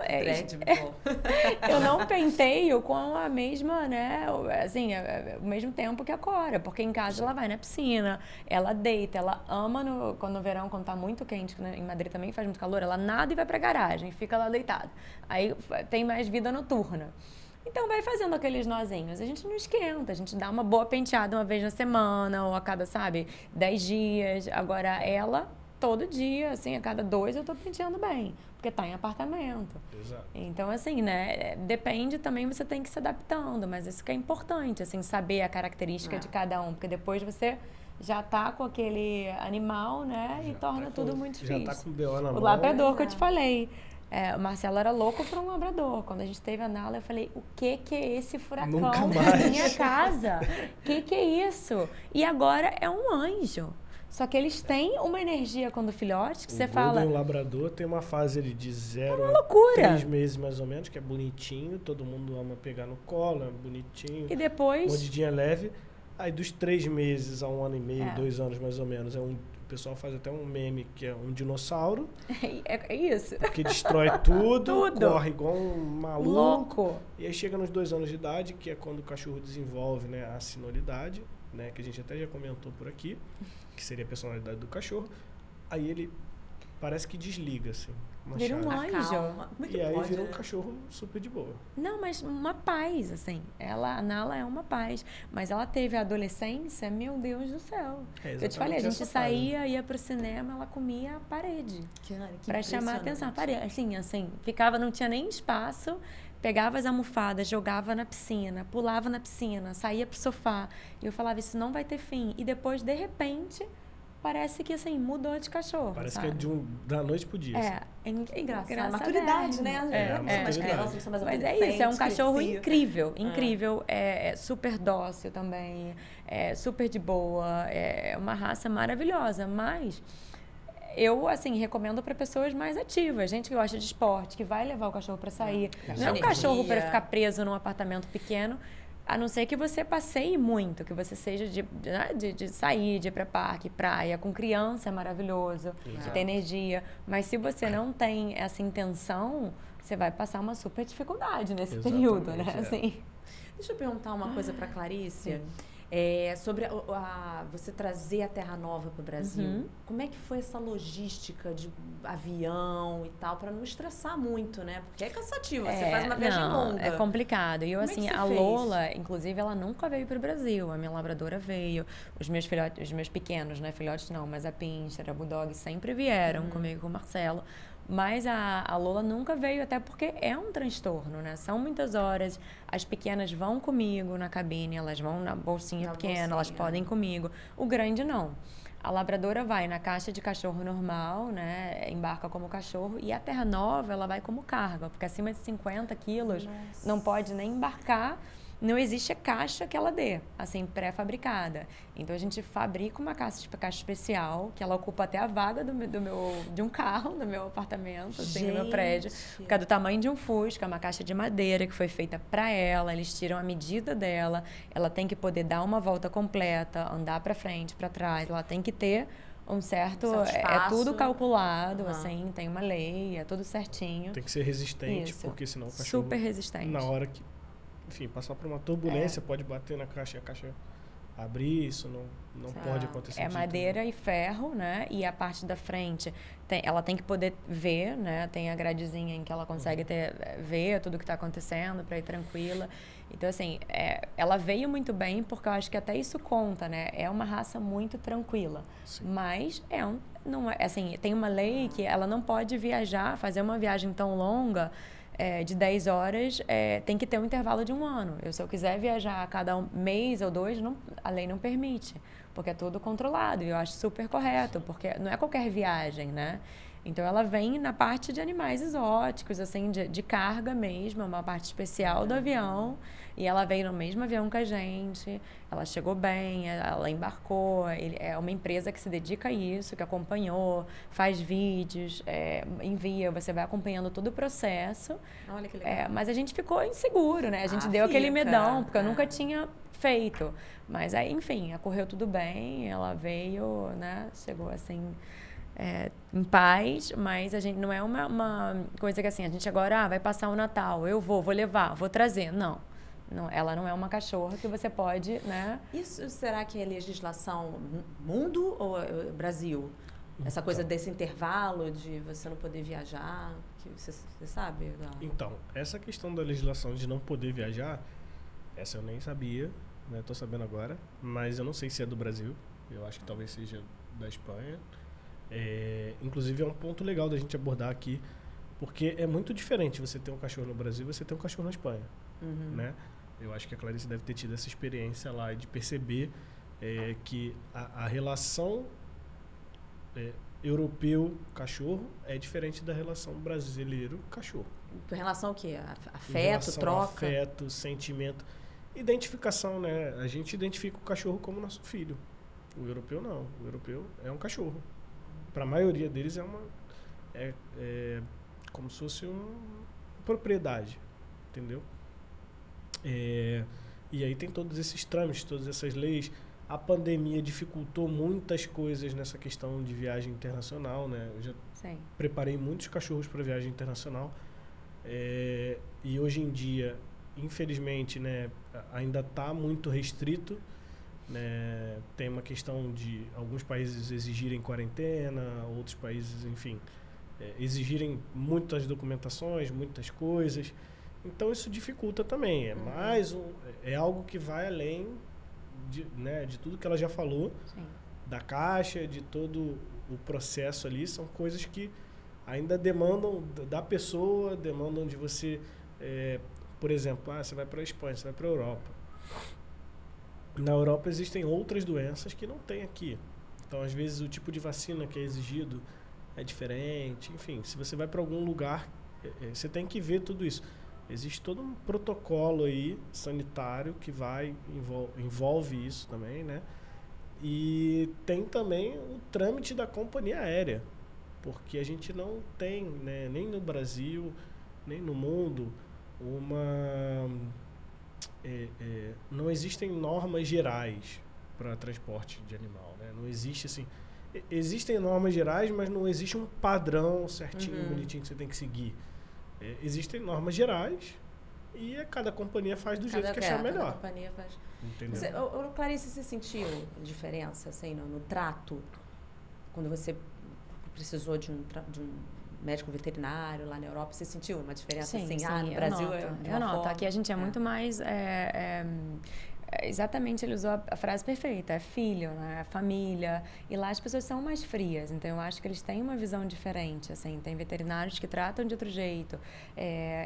[SPEAKER 2] eu não penteio com a mesma, né, assim, o mesmo tempo que a Cora, porque em casa ela vai na piscina, ela deita, ela ama quando no verão, quando tá muito quente, né, em Madrid também faz muito calor, ela nada e vai pra garagem, fica lá deitada. Aí tem mais vida noturna. Então, vai fazendo aqueles nozinhos. A gente não esquenta, a gente dá uma boa penteada uma vez na semana, ou a cada, 10 dias. Agora, ela, todo dia, assim, a cada 2 eu tô penteando bem, porque tá em apartamento.
[SPEAKER 3] Exato.
[SPEAKER 2] Então, assim, né, depende também, você tem que se adaptando, mas isso que é importante, assim, saber a característica de cada um, porque depois você... já tá com aquele animal, né, e torna tudo muito difícil.
[SPEAKER 3] Já tá com o B.O. na mão.
[SPEAKER 2] O labrador que eu te falei. O Marcelo era louco por um labrador. Quando a gente teve a Nala, eu falei, o que é esse furacão na minha casa? Que é isso? E agora é um anjo. Só que eles têm uma energia quando filhote, que você fala...
[SPEAKER 3] O labrador tem uma fase de 0
[SPEAKER 2] a 3
[SPEAKER 3] meses mais ou menos, que é bonitinho, todo mundo ama pegar no colo, é bonitinho.
[SPEAKER 2] E depois...
[SPEAKER 3] Mordidinha leve. Aí dos 3 meses a 1 ano e meio, 2 anos mais ou menos, o pessoal faz até um meme que é um dinossauro.
[SPEAKER 2] É isso.
[SPEAKER 3] Que destrói tudo, corre igual um maluco.
[SPEAKER 2] Louco.
[SPEAKER 3] E aí chega nos 2 anos de idade, que é quando o cachorro desenvolve, né, a sinoridade, né, que a gente até já comentou por aqui, que seria a personalidade do cachorro. Aí ele parece que desliga, assim.
[SPEAKER 2] Vira um anjo.
[SPEAKER 3] E aí vira um cachorro super de boa.
[SPEAKER 2] Não, mas uma paz, assim. A Nala é uma paz. Mas ela teve a adolescência, meu Deus do céu. Eu te falei, a gente saía, ia pro cinema, ela comia a parede. Pra chamar a atenção. A parede, assim, ficava, não tinha nem espaço. Pegava as almofadas, jogava na piscina, pulava na piscina, saía pro sofá. E eu falava, isso não vai ter fim. E depois, de repente... Parece que, assim, mudou de cachorro,
[SPEAKER 3] Parece
[SPEAKER 2] sabe?
[SPEAKER 3] que é da noite pro dia.
[SPEAKER 2] É engraçado.
[SPEAKER 1] A maturidade, né?
[SPEAKER 2] Mas é isso, é um cachorro incrível, incrível. É super dócil também, é super de boa, é uma raça maravilhosa, mas... Eu, assim, recomendo para pessoas mais ativas, gente que gosta de esporte, que vai levar o cachorro para sair. Não é um cachorro para ficar preso num apartamento pequeno, a não ser que você passeie muito, que você seja de sair, de ir para parque, praia, com criança é maravilhoso, que tem energia. Mas se você não tem essa intenção, você vai passar uma super dificuldade nesse período, né? Assim.
[SPEAKER 1] Deixa eu perguntar uma coisa para Clarice. Sobre você trazer a Terranova para o Brasil. Como é que foi essa logística de avião e tal, para não estressar muito, né? Porque é cansativo, você faz uma viagem longa.
[SPEAKER 2] É complicado. E eu, assim, a Lola, inclusive, ela nunca veio para o Brasil. A minha labradora veio. Os meus filhotes, os meus pequenos, né? Filhotes não, mas a Pinscher, a Bulldog sempre vieram comigo, com o Marcelo. Mas a Lola nunca veio, até porque é um transtorno, né? São muitas horas, as pequenas vão comigo na cabine, elas vão na bolsinha pequena, elas podem ir comigo. O grande não. A labradora vai na caixa de cachorro normal, né? Embarca como cachorro. E a Terranova, ela vai como carga, porque acima de 50 quilos não pode nem embarcar. não existe a caixa que ela dê, assim, pré-fabricada. Então, a gente fabrica uma caixa especial, que ela ocupa até a vaga de um carro, do meu apartamento, assim, no meu prédio. Porque é do tamanho de um Fusca, uma caixa de madeira que foi feita para ela, eles tiram a medida dela, ela tem que poder dar uma volta completa, andar para frente, para trás, ela tem que ter um certo é tudo calculado, assim, tem uma lei, é tudo certinho.
[SPEAKER 3] Tem que ser resistente, porque senão o cachorro...
[SPEAKER 2] Super resistente.
[SPEAKER 3] Na hora que, enfim, passar por uma turbulência, pode bater na caixa e a caixa abrir, isso não pode acontecer.
[SPEAKER 2] É madeira e ferro, né? E a parte da frente, ela tem que poder ver, né? Tem a gradezinha em que ela consegue ver tudo que está acontecendo para ir tranquila. Então, assim, ela veio muito bem, porque eu acho que até isso conta, né? É uma raça muito tranquila. Sim. Mas não é, assim, tem uma lei que ela não pode viajar, fazer uma viagem tão longa, de 10 horas, tem que ter um intervalo de 1 ano. Se eu quiser viajar a cada mês ou 2, a lei não permite, porque é tudo controlado. E eu acho super correto, porque não é qualquer viagem, né? Então, ela vem na parte de animais exóticos, assim, de carga mesmo, uma parte especial do avião. E ela veio no mesmo avião que a gente, ela chegou bem, ela embarcou. É uma empresa que se dedica a isso, que acompanhou, faz vídeos, envia, você vai acompanhando todo o processo.
[SPEAKER 1] Olha que legal.
[SPEAKER 2] Mas a gente ficou inseguro, né? A gente deu aquele medão, porque eu nunca tinha feito. Mas aí, enfim, correu tudo bem, ela veio, né? Chegou assim... em paz, mas a gente não é uma coisa que assim, a gente agora vai passar o Natal, eu vou levar, vou trazer. Não, ela não é uma cachorra que você pode, né?
[SPEAKER 1] Isso será que é legislação mundo ou Brasil? Essa coisa desse intervalo de você não poder viajar, que você sabe?
[SPEAKER 3] Então, essa questão da legislação de não poder viajar, essa eu nem sabia, né? Tô sabendo agora, mas eu não sei se é do Brasil, eu acho que talvez seja da Espanha. Inclusive é um ponto legal da gente abordar aqui, porque é muito diferente você ter um cachorro no Brasil e você ter um cachorro na Espanha, né? Eu acho que a Clarice deve ter tido essa experiência lá de perceber que a relação europeu-cachorro é diferente da relação brasileiro-cachorro.
[SPEAKER 1] Com relação ao quê? Afeto, troca?
[SPEAKER 3] Afeto, sentimento, identificação, né? A gente identifica o cachorro como nosso filho. O europeu não. O europeu é um cachorro. Para a maioria deles é como se fosse uma propriedade, entendeu? E aí tem todos esses trâmites, todas essas leis. A pandemia dificultou muitas coisas nessa questão de viagem internacional, né? Eu já preparei muitos cachorros para viagem internacional. E hoje em dia, infelizmente, né, ainda está muito restrito. Né? Tem uma questão de alguns países exigirem quarentena, outros países, enfim, exigirem muitas documentações, muitas coisas. Então isso dificulta também. É algo que vai além de tudo que ela já falou. Sim. Da caixa, de todo o processo ali. São coisas que ainda demandam da pessoa, demandam de você, por exemplo, você vai para a Espanha, você vai para a Europa. Na Europa existem outras doenças que não tem aqui. Então, às vezes, o tipo de vacina que é exigido é diferente. Enfim, se você vai para algum lugar, você tem que ver tudo isso. Existe todo um protocolo aí sanitário que envolve isso também, né? E tem também o trâmite da companhia aérea, porque a gente não tem, né, nem no Brasil, nem no mundo, não existem normas gerais para transporte de animal, né? Não existe assim. Existem normas gerais, mas não existe um padrão certinho, bonitinho que você tem que seguir. Existem normas gerais e cada companhia faz do jeito que achar melhor.
[SPEAKER 1] Cada companhia faz.
[SPEAKER 3] Entendeu?
[SPEAKER 1] Clarice, você sentiu diferença assim, no trato quando você precisou de um médico veterinário lá na Europa? Você sentiu uma diferença assim?
[SPEAKER 2] Sim,
[SPEAKER 1] no Brasil
[SPEAKER 2] eu noto. Aqui a gente é muito mais... exatamente, ele usou a frase perfeita, é filho, né? É família, e lá as pessoas são mais frias, então eu acho que eles têm uma visão diferente, assim, tem veterinários que tratam de outro jeito.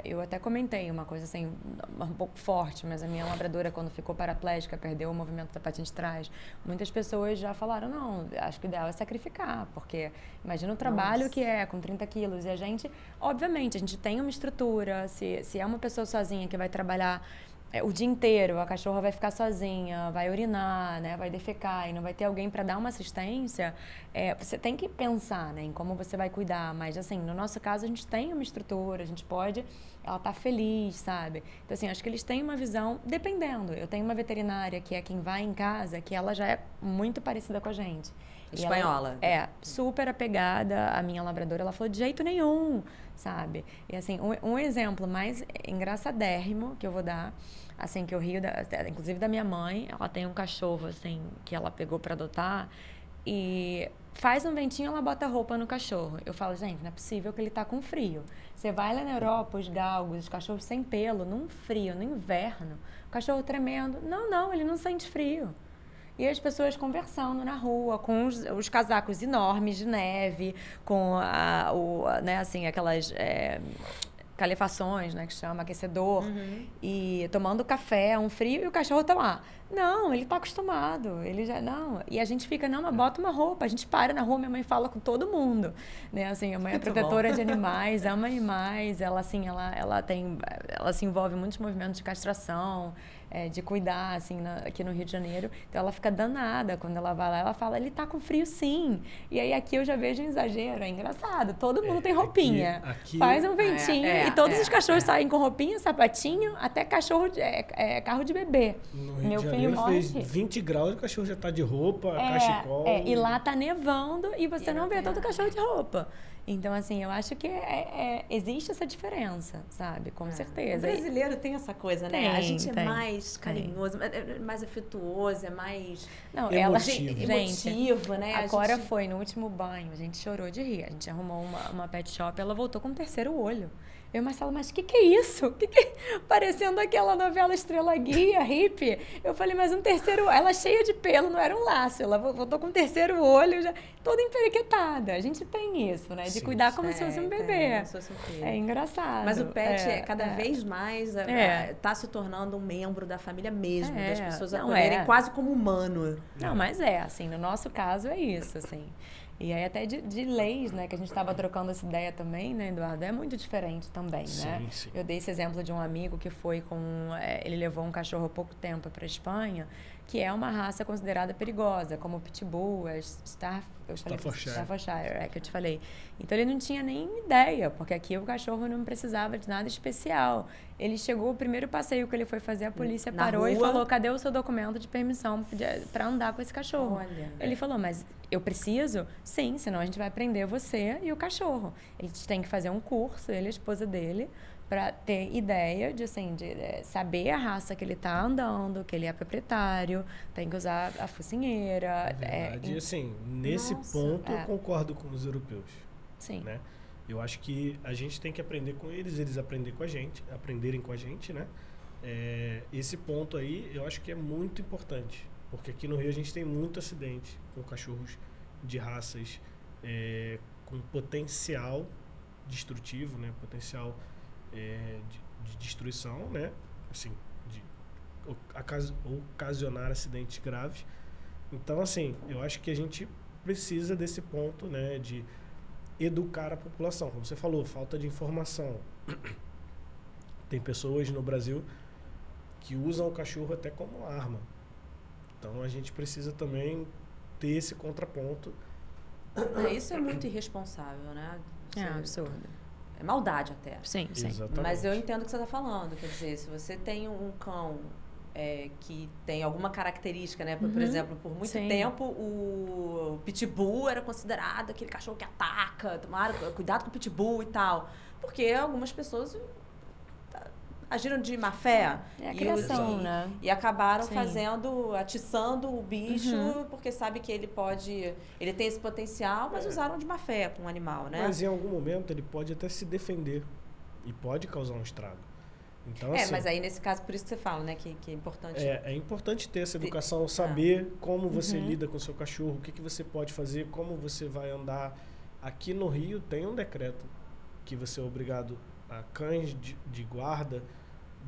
[SPEAKER 2] Eu até comentei uma coisa assim, um pouco forte, mas a minha labradora, quando ficou paraplégica, perdeu o movimento da patinha de trás, muitas pessoas já falaram, não, acho que o ideal é sacrificar, porque imagina o trabalho que é com 30 quilos, e a gente, obviamente, a gente tem uma estrutura, se é uma pessoa sozinha que vai trabalhar o dia inteiro a cachorra vai ficar sozinha, vai urinar, né, vai defecar e não vai ter alguém para dar uma assistência, você tem que pensar, né, em como você vai cuidar. Mas, assim, no nosso caso, a gente tem uma estrutura, a gente pode... Ela tá feliz, sabe? Então, assim, acho que eles têm uma visão, dependendo. Eu tenho uma veterinária que é quem vai em casa, que ela já é muito parecida com a gente.
[SPEAKER 1] Espanhola.
[SPEAKER 2] Super apegada. A minha labradora, ela falou de jeito nenhum, sabe? E, assim, um exemplo mais engraçadérrimo que eu vou dar, assim, que eu rio, inclusive da minha mãe, ela tem um cachorro, assim, que ela pegou para adotar e faz um ventinho, ela bota roupa no cachorro. Eu falo, gente, não é possível que ele tá com frio. Você vai lá na Europa, os galgos, os cachorros sem pelo, num frio, no inverno, o cachorro tremendo. Não, ele não sente frio. E as pessoas conversando na rua, com os casacos enormes de neve, com né, assim, aquelas calefações, né, que chama, aquecedor, e tomando café, um frio, e o cachorro tá lá. Não, ele tá acostumado, ele já, não. E a gente fica, não, mas bota uma roupa, a gente para na rua, minha mãe fala com todo mundo, né, assim, a mãe é protetora de animais, ama animais, ela, assim, ela se envolve em muitos movimentos de castração, de cuidar, assim, aqui no Rio de Janeiro. Então, ela fica danada quando ela vai lá. Ela fala, ele tá com frio, sim. E aí, aqui eu já vejo um exagero. É engraçado. Todo mundo tem roupinha. Aqui faz um ventinho. E todos os cachorros saem com roupinha, sapatinho, até cachorro, carro de bebê.
[SPEAKER 3] No Rio de Janeiro fez 20 graus, o cachorro já tá de roupa, cachecol.
[SPEAKER 2] E lá tá nevando e você não vê todo cachorro de roupa. Então, assim, eu acho que existe essa diferença, sabe? Com certeza.
[SPEAKER 1] O brasileiro tem essa coisa, né? A gente é mais carinhoso, mais afetuoso, é mais emotivo, né?
[SPEAKER 2] A Cora foi no último banho, a gente chorou de rir. A gente arrumou uma pet shop, ela voltou com um terceiro olho. Eu e Marcelo, mas o que é isso? Parecendo aquela novela Estrela Guia, hippie. Eu falei, mas um terceiro... Ela cheia de pelo, não era um laço. Ela voltou com um terceiro olho, já toda emperequetada. A gente tem isso, né? De cuidar como se fosse um bebê. É engraçado.
[SPEAKER 1] Mas o pet, cada vez mais, tá se tornando um membro da família mesmo. Das pessoas acolherem quase como humano.
[SPEAKER 2] Não, mas assim, no nosso caso é isso, assim. E aí até de leis, né, que a gente estava trocando essa ideia também, né, Eduardo, é muito diferente também, né?
[SPEAKER 3] Sim.
[SPEAKER 2] Eu dei esse exemplo de um amigo que foi ele levou um cachorro há pouco tempo para a Espanha, que é uma raça considerada perigosa, como o Pitbull, Staffordshire, que eu te falei. Então, ele não tinha nem ideia, porque aqui o cachorro não precisava de nada especial. Ele chegou, o primeiro passeio que ele foi fazer, a polícia parou e falou, cadê o seu documento de permissão para andar com esse cachorro?
[SPEAKER 1] Olha.
[SPEAKER 2] Ele falou, mas eu preciso? Sim, senão a gente vai prender você e o cachorro. Eles têm que fazer um curso, ele e a esposa dele, para ter ideia de saber a raça que ele está andando, que ele é proprietário, tem que usar a focinheira.
[SPEAKER 3] E assim, nesse ponto eu concordo com os europeus.
[SPEAKER 2] Sim.
[SPEAKER 3] Né? Eu acho que a gente tem que aprender com eles aprenderem com a gente, né? Esse ponto aí eu acho que é muito importante, porque aqui no Rio a gente tem muito acidente com cachorros de raças com potencial destrutivo, né? Potencial de destruição, né? Assim, de ocasionar acidentes graves. Então, assim, eu acho que a gente precisa desse ponto, né? De educar a população. Como você falou, falta de informação. Tem pessoas no Brasil que usam o cachorro até como arma. Então, a gente precisa também ter esse contraponto.
[SPEAKER 1] Isso é muito irresponsável, né?
[SPEAKER 2] É absurdo.
[SPEAKER 1] É maldade até.
[SPEAKER 2] Sim.
[SPEAKER 3] Exatamente.
[SPEAKER 1] Mas eu entendo o que você está falando. Quer dizer, se você tem um cão que tem alguma característica, né? Por exemplo, por muito tempo, o pitbull era considerado aquele cachorro que ataca, cuidado com o pitbull e tal. Porque algumas pessoas agiram de má fé.
[SPEAKER 2] É a criação, né?
[SPEAKER 1] E acabaram atiçando o bicho, porque sabe que ele tem esse potencial, mas usaram de má fé com o animal, né?
[SPEAKER 3] Mas em algum momento ele pode até se defender e pode causar um estrago. Então, assim,
[SPEAKER 1] mas aí nesse caso, por isso que você fala, né, que é importante...
[SPEAKER 3] É importante ter essa educação, saber como você lida com o seu cachorro, o que você pode fazer, como você vai andar. Aqui no Rio tem um decreto que você é obrigado a cães de guarda,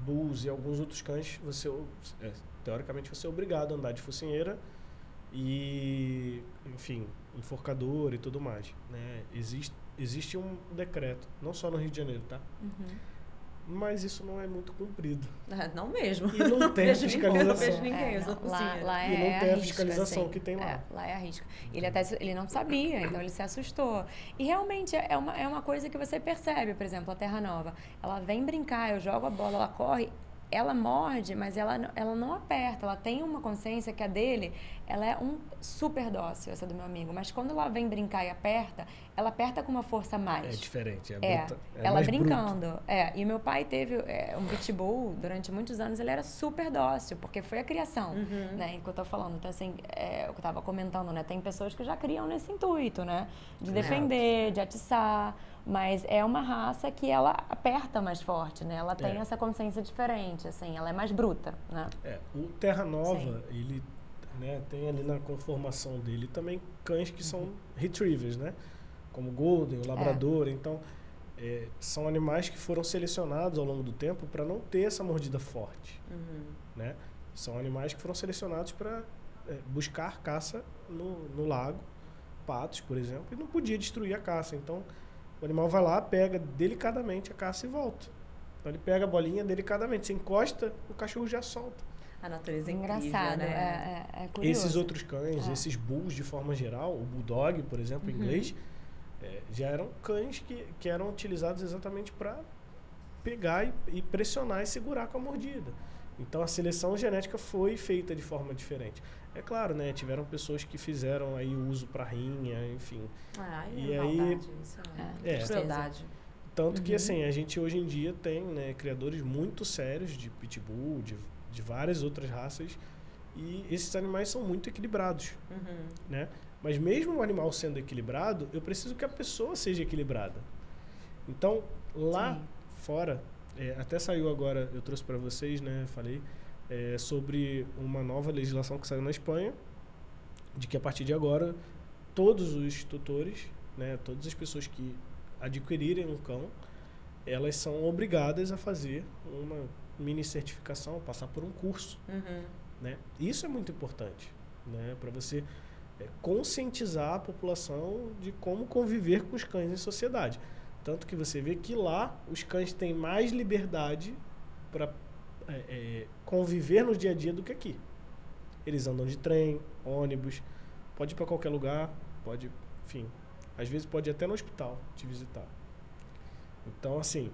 [SPEAKER 3] bulls e alguns outros cães, teoricamente você é obrigado a andar de focinheira e, enfim, enforcador e tudo mais, né? Existe um decreto, não só no Rio de Janeiro, tá? mas isso não é muito cumprido.
[SPEAKER 1] Não mesmo.
[SPEAKER 3] E não tem fiscalização.
[SPEAKER 1] Não vejo ninguém usando cozinha.
[SPEAKER 2] Lá
[SPEAKER 3] E não tem a
[SPEAKER 2] risca,
[SPEAKER 3] fiscalização
[SPEAKER 2] assim.
[SPEAKER 3] que tem lá.
[SPEAKER 2] Lá é a risca. Ele não sabia, então ele se assustou. E realmente é uma coisa que você percebe, por exemplo, a Terra Nova. Ela vem brincar, eu jogo a bola, ela corre, ela morde, mas ela não aperta. Ela tem uma consciência que a dele, ela é super dócil, essa do meu amigo. Mas quando ela vem brincar e aperta, ela aperta com uma força a mais.
[SPEAKER 3] É diferente,
[SPEAKER 2] ela
[SPEAKER 3] mais
[SPEAKER 2] brincando.
[SPEAKER 3] bruto.
[SPEAKER 2] E meu pai teve um pitbull durante muitos anos, ele era super dócil, porque foi a criação, né? Que eu tô falando. Então, assim, eu tava comentando, né? Tem pessoas que já criam nesse intuito, né? De defender, de atiçar. Mas é uma raça que ela aperta mais forte, né? Ela tem essa consciência diferente, assim, ela é mais bruta, né?
[SPEAKER 3] O Terra Nova, ele, né, tem ali na conformação dele também cães que são retrievers, né? Como o Golden, o Labrador. Então, são animais que foram selecionados ao longo do tempo para não ter essa mordida forte, né? São animais que foram selecionados para buscar caça no lago, patos, por exemplo, e não podia destruir a caça. Então, o animal vai lá, pega delicadamente a caça e volta. Então ele pega a bolinha delicadamente. Você encosta, o cachorro já solta.
[SPEAKER 1] A natureza é incrível,
[SPEAKER 2] engraçado,
[SPEAKER 1] né?
[SPEAKER 2] É curioso.
[SPEAKER 3] Esses outros cães, esses bulls de forma geral, o bulldog, por exemplo, em inglês, já eram cães que eram utilizados exatamente para pegar e pressionar e segurar com a mordida. Então a seleção genética foi feita de forma diferente. É claro, né? Tiveram pessoas que fizeram aí o uso para rinha, enfim.
[SPEAKER 1] E aí, isso crueldade.
[SPEAKER 3] Tanto que assim, a gente hoje em dia tem, né, criadores muito sérios de pitbull, de várias outras raças, e esses animais são muito equilibrados, né? Mas mesmo o animal sendo equilibrado, eu preciso que a pessoa seja equilibrada. Então, lá fora, até saiu agora, eu trouxe para vocês, né, falei, sobre uma nova legislação que saiu na Espanha, de que a partir de agora, todos os tutores, né, todas as pessoas que adquirirem um cão, elas são obrigadas a fazer uma mini certificação, passar por um curso, né? Isso é muito importante, né, para você conscientizar a população de como conviver com os cães em sociedade. Tanto que você vê que lá os cães têm mais liberdade para conviver no dia a dia do que aqui. Eles andam de trem, ônibus, pode ir para qualquer lugar, pode, enfim, às vezes pode ir até no hospital te visitar. Então, assim,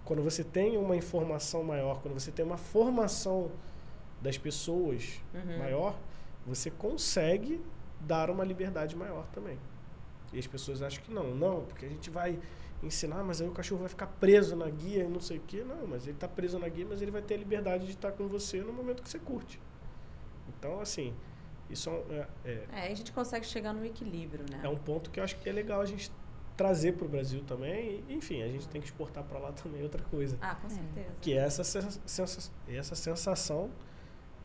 [SPEAKER 3] quando você tem uma informação maior, quando você tem uma formação das pessoas maior, você consegue dar uma liberdade maior também. E as pessoas acham que não, porque a gente vai ensinar, mas aí o cachorro vai ficar preso na guia e não sei o quê. Não, mas ele está preso na guia, mas ele vai ter a liberdade de estar com você no momento que você curte. Então, assim, isso
[SPEAKER 1] a gente consegue chegar no equilíbrio, né?
[SPEAKER 3] É um ponto que eu acho que é legal a gente trazer para o Brasil também. E, enfim, a gente tem que exportar para lá também outra coisa.
[SPEAKER 1] Com certeza.
[SPEAKER 3] Que é essa sensação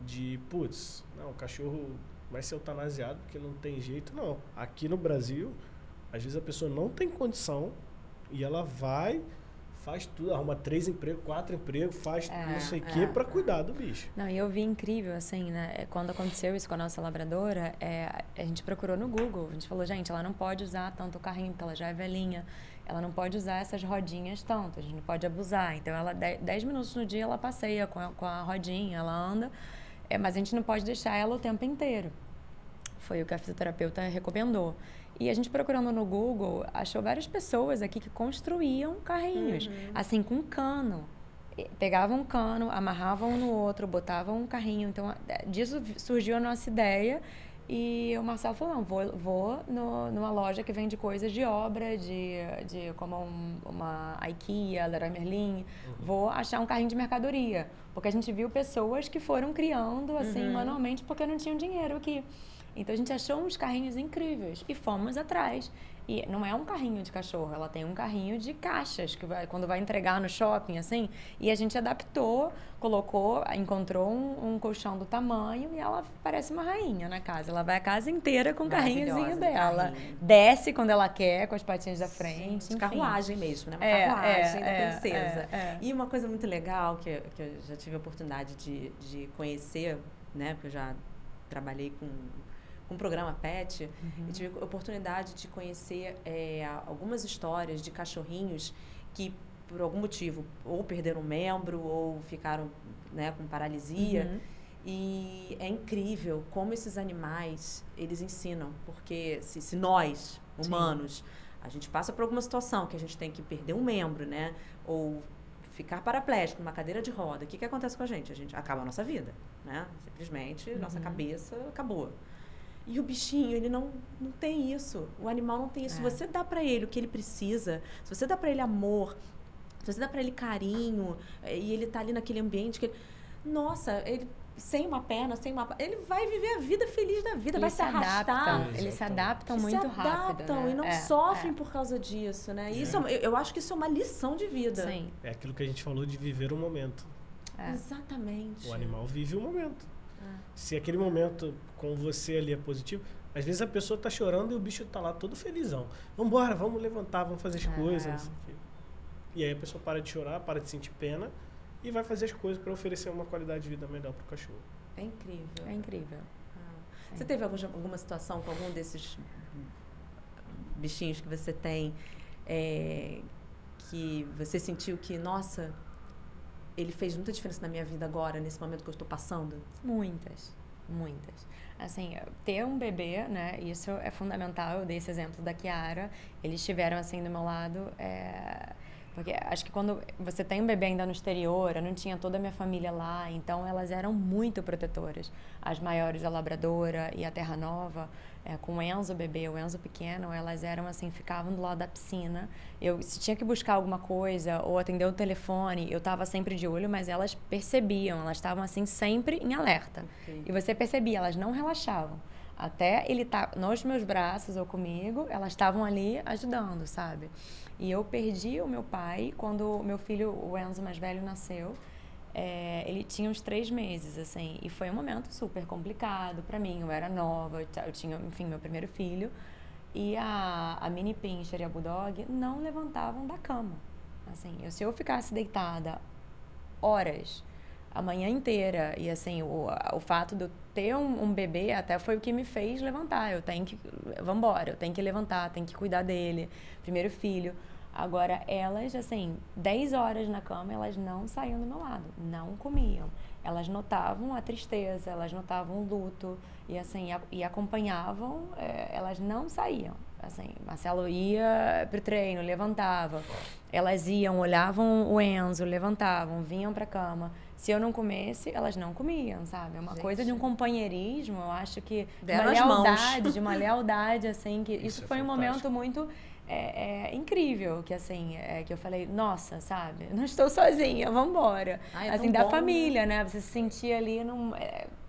[SPEAKER 3] de, putz, não, o cachorro vai ser eutanasiado porque não tem jeito. Não, aqui no Brasil, às vezes a pessoa não tem condição e ela vai, faz tudo, arruma 3 empregos, 4 empregos, faz não sei o quê para cuidar do bicho.
[SPEAKER 2] Não, e eu vi incrível, assim, né? Quando aconteceu isso com a nossa labradora, a gente procurou no Google. A gente falou, gente, ela não pode usar tanto o carrinho, porque ela já é velhinha. Ela não pode usar essas rodinhas tanto, a gente não pode abusar. Então, ela 10 minutos no dia ela passeia com a rodinha, ela anda, mas a gente não pode deixar ela o tempo inteiro. Foi o que a fisioterapeuta recomendou. E a gente procurando no Google, achou várias pessoas aqui que construíam carrinhos, assim, com cano. Pegavam um cano, amarravam um no outro, botavam um carrinho. Então, disso surgiu a nossa ideia. E o Marcelo falou, não, vou numa loja que vende coisas de obra, como uma IKEA, Leroy Merlin, vou achar um carrinho de mercadoria. Porque a gente viu pessoas que foram criando, assim, manualmente, porque não tinham dinheiro aqui. Então, a gente achou uns carrinhos incríveis e fomos atrás. E não é um carrinho de cachorro, ela tem um carrinho de caixas, que quando vai entregar no shopping, assim, e a gente adaptou, encontrou um colchão do tamanho e ela parece uma rainha na casa. Ela vai a casa inteira com o carrinhozinho dela. Desce quando ela quer, com as patinhas da frente, enfim.
[SPEAKER 1] Carruagem mesmo, né? Uma carruagem da princesa. E uma coisa muito legal que eu já tive a oportunidade de conhecer, né? Porque eu já trabalhei com um programa pet, e tive a oportunidade de conhecer algumas histórias de cachorrinhos que por algum motivo, ou perderam um membro, ou ficaram, né, com paralisia. E é incrível como esses animais, eles ensinam. Porque se nós, humanos, a gente passa por alguma situação que a gente tem que perder um membro, né? Ou ficar paraplégico numa cadeira de roda, o que acontece com a gente? Acaba a nossa vida, né? Simplesmente, nossa cabeça acabou. E o bichinho, ele não tem isso. O animal não tem isso. Se você dá pra ele o que ele precisa, se você dá pra ele amor, se você dá pra ele carinho, e ele tá ali naquele ambiente que ele... Nossa, ele... sem uma perna, ele vai viver a vida feliz da vida, vai se arrastar.
[SPEAKER 2] Eles se adaptam muito rápido, né?
[SPEAKER 1] E não sofrem por causa disso, né? Isso, eu acho que isso é uma lição de vida.
[SPEAKER 2] Sim.
[SPEAKER 3] É aquilo que a gente falou de viver o momento.
[SPEAKER 1] Exatamente.
[SPEAKER 3] O animal vive o momento. Se aquele momento com você ali é positivo, às vezes a pessoa tá chorando e o bicho tá lá todo felizão. Vambora, vamos levantar, vamos fazer as coisas. Não sei o quê. E aí a pessoa para de chorar, para de sentir pena e vai fazer as coisas para oferecer uma qualidade de vida melhor pro cachorro.
[SPEAKER 1] É incrível.
[SPEAKER 2] É incrível.
[SPEAKER 1] Você teve alguma situação com algum desses bichinhos que você tem que você sentiu que, nossa, ele fez muita diferença na minha vida agora, nesse momento que eu estou passando?
[SPEAKER 2] Muitas. Assim, ter um bebê, né, isso é fundamental. Eu dei esse exemplo da Kiara. Eles estiveram, assim, do meu lado. Porque acho que quando você tem um bebê ainda no exterior, eu não tinha toda a minha família lá, então elas eram muito protetoras. As maiores, a Labradora e a Terra Nova, com o Enzo bebê, o Enzo pequeno, elas eram assim, ficavam do lado da piscina. Se tinha que buscar alguma coisa ou atender o telefone, eu estava sempre de olho, mas elas percebiam, elas estavam assim sempre em alerta. Okay. E você percebia, elas não relaxavam. Até ele estar nos meus braços ou comigo, elas estavam ali ajudando, sabe? E eu perdi o meu pai quando o meu filho, o Enzo mais velho, nasceu. Ele tinha uns 3 meses, assim, e foi um momento super complicado para mim. Eu era nova, eu tinha, enfim, meu primeiro filho. E a Mini Pinscher e a Bulldog não levantavam da cama. Assim, se eu ficasse deitada horas, a manhã inteira, e assim, o fato de eu ter um bebê até foi o que me fez levantar. Eu tenho que levantar, tenho que cuidar dele, primeiro filho. Agora, elas, assim, 10 horas na cama, elas não saíam do meu lado, não comiam. Elas notavam a tristeza, elas notavam o luto, e assim, e acompanhavam, elas não saíam. Assim, Marcelo ia pro treino, levantava. Elas iam, olhavam o Enzo, levantavam, vinham pra cama. Se eu não comesse, elas não comiam, sabe? É uma coisa de um companheirismo, eu acho que de uma lealdade, assim, que isso foi um momento muito incrível, que assim, que eu falei, nossa, sabe? Não estou sozinha, vamos embora. Assim, da família, né? Você se sentia ali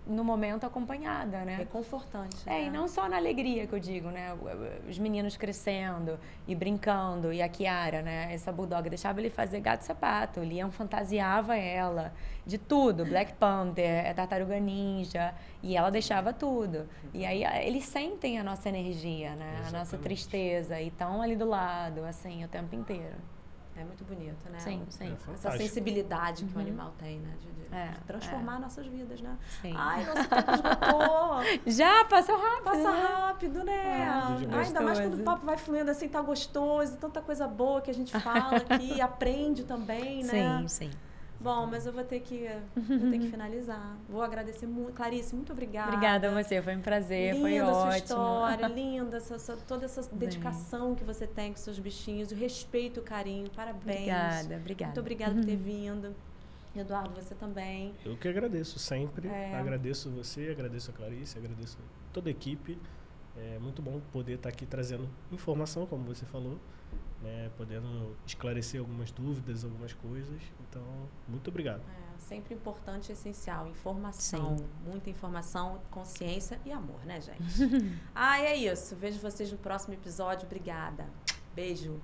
[SPEAKER 2] no momento acompanhada, né?
[SPEAKER 1] Reconfortante, né?
[SPEAKER 2] E não só na alegria que eu digo, né? Os meninos crescendo e brincando, e a Kiara, né? Essa Bulldog, deixava ele fazer gato e sapato, o Liam fantasiava ela de tudo, Black Panther, Tartaruga Ninja, e ela deixava tudo. E aí eles sentem a nossa energia, né? Exatamente. A nossa tristeza, e estão ali do lado, assim, o tempo inteiro.
[SPEAKER 1] É muito bonito, né?
[SPEAKER 2] Sim.
[SPEAKER 1] Essa sensibilidade que o animal tem, né? De transformar nossas vidas, né?
[SPEAKER 2] Sim.
[SPEAKER 1] Ai, nosso tempo esgotou.
[SPEAKER 2] Já, passou rápido.
[SPEAKER 1] Passa rápido, né? Ainda mais quando o papo vai fluindo assim, tá gostoso, tanta coisa boa que a gente fala aqui, aprende também, né?
[SPEAKER 2] Sim.
[SPEAKER 1] Bom, mas eu vou ter que finalizar. Vou agradecer muito. Clarice, muito obrigada.
[SPEAKER 2] Obrigada a você, foi um prazer,
[SPEAKER 1] linda
[SPEAKER 2] foi ótimo.
[SPEAKER 1] Sua história, linda, toda essa dedicação que você tem com seus bichinhos, o respeito e o carinho. Parabéns.
[SPEAKER 2] Obrigada.
[SPEAKER 1] Muito obrigada por ter vindo. Eduardo, você também.
[SPEAKER 3] Eu que agradeço sempre. Agradeço você, agradeço a Clarice, agradeço toda a equipe. É muito bom poder estar aqui trazendo informação, como você falou, né, podendo esclarecer algumas dúvidas, algumas coisas. Então, muito obrigado.
[SPEAKER 1] Sempre importante e essencial. Informação. Sim. Muita informação, consciência e amor, né, gente? É isso. Vejo vocês no próximo episódio. Obrigada. Beijo.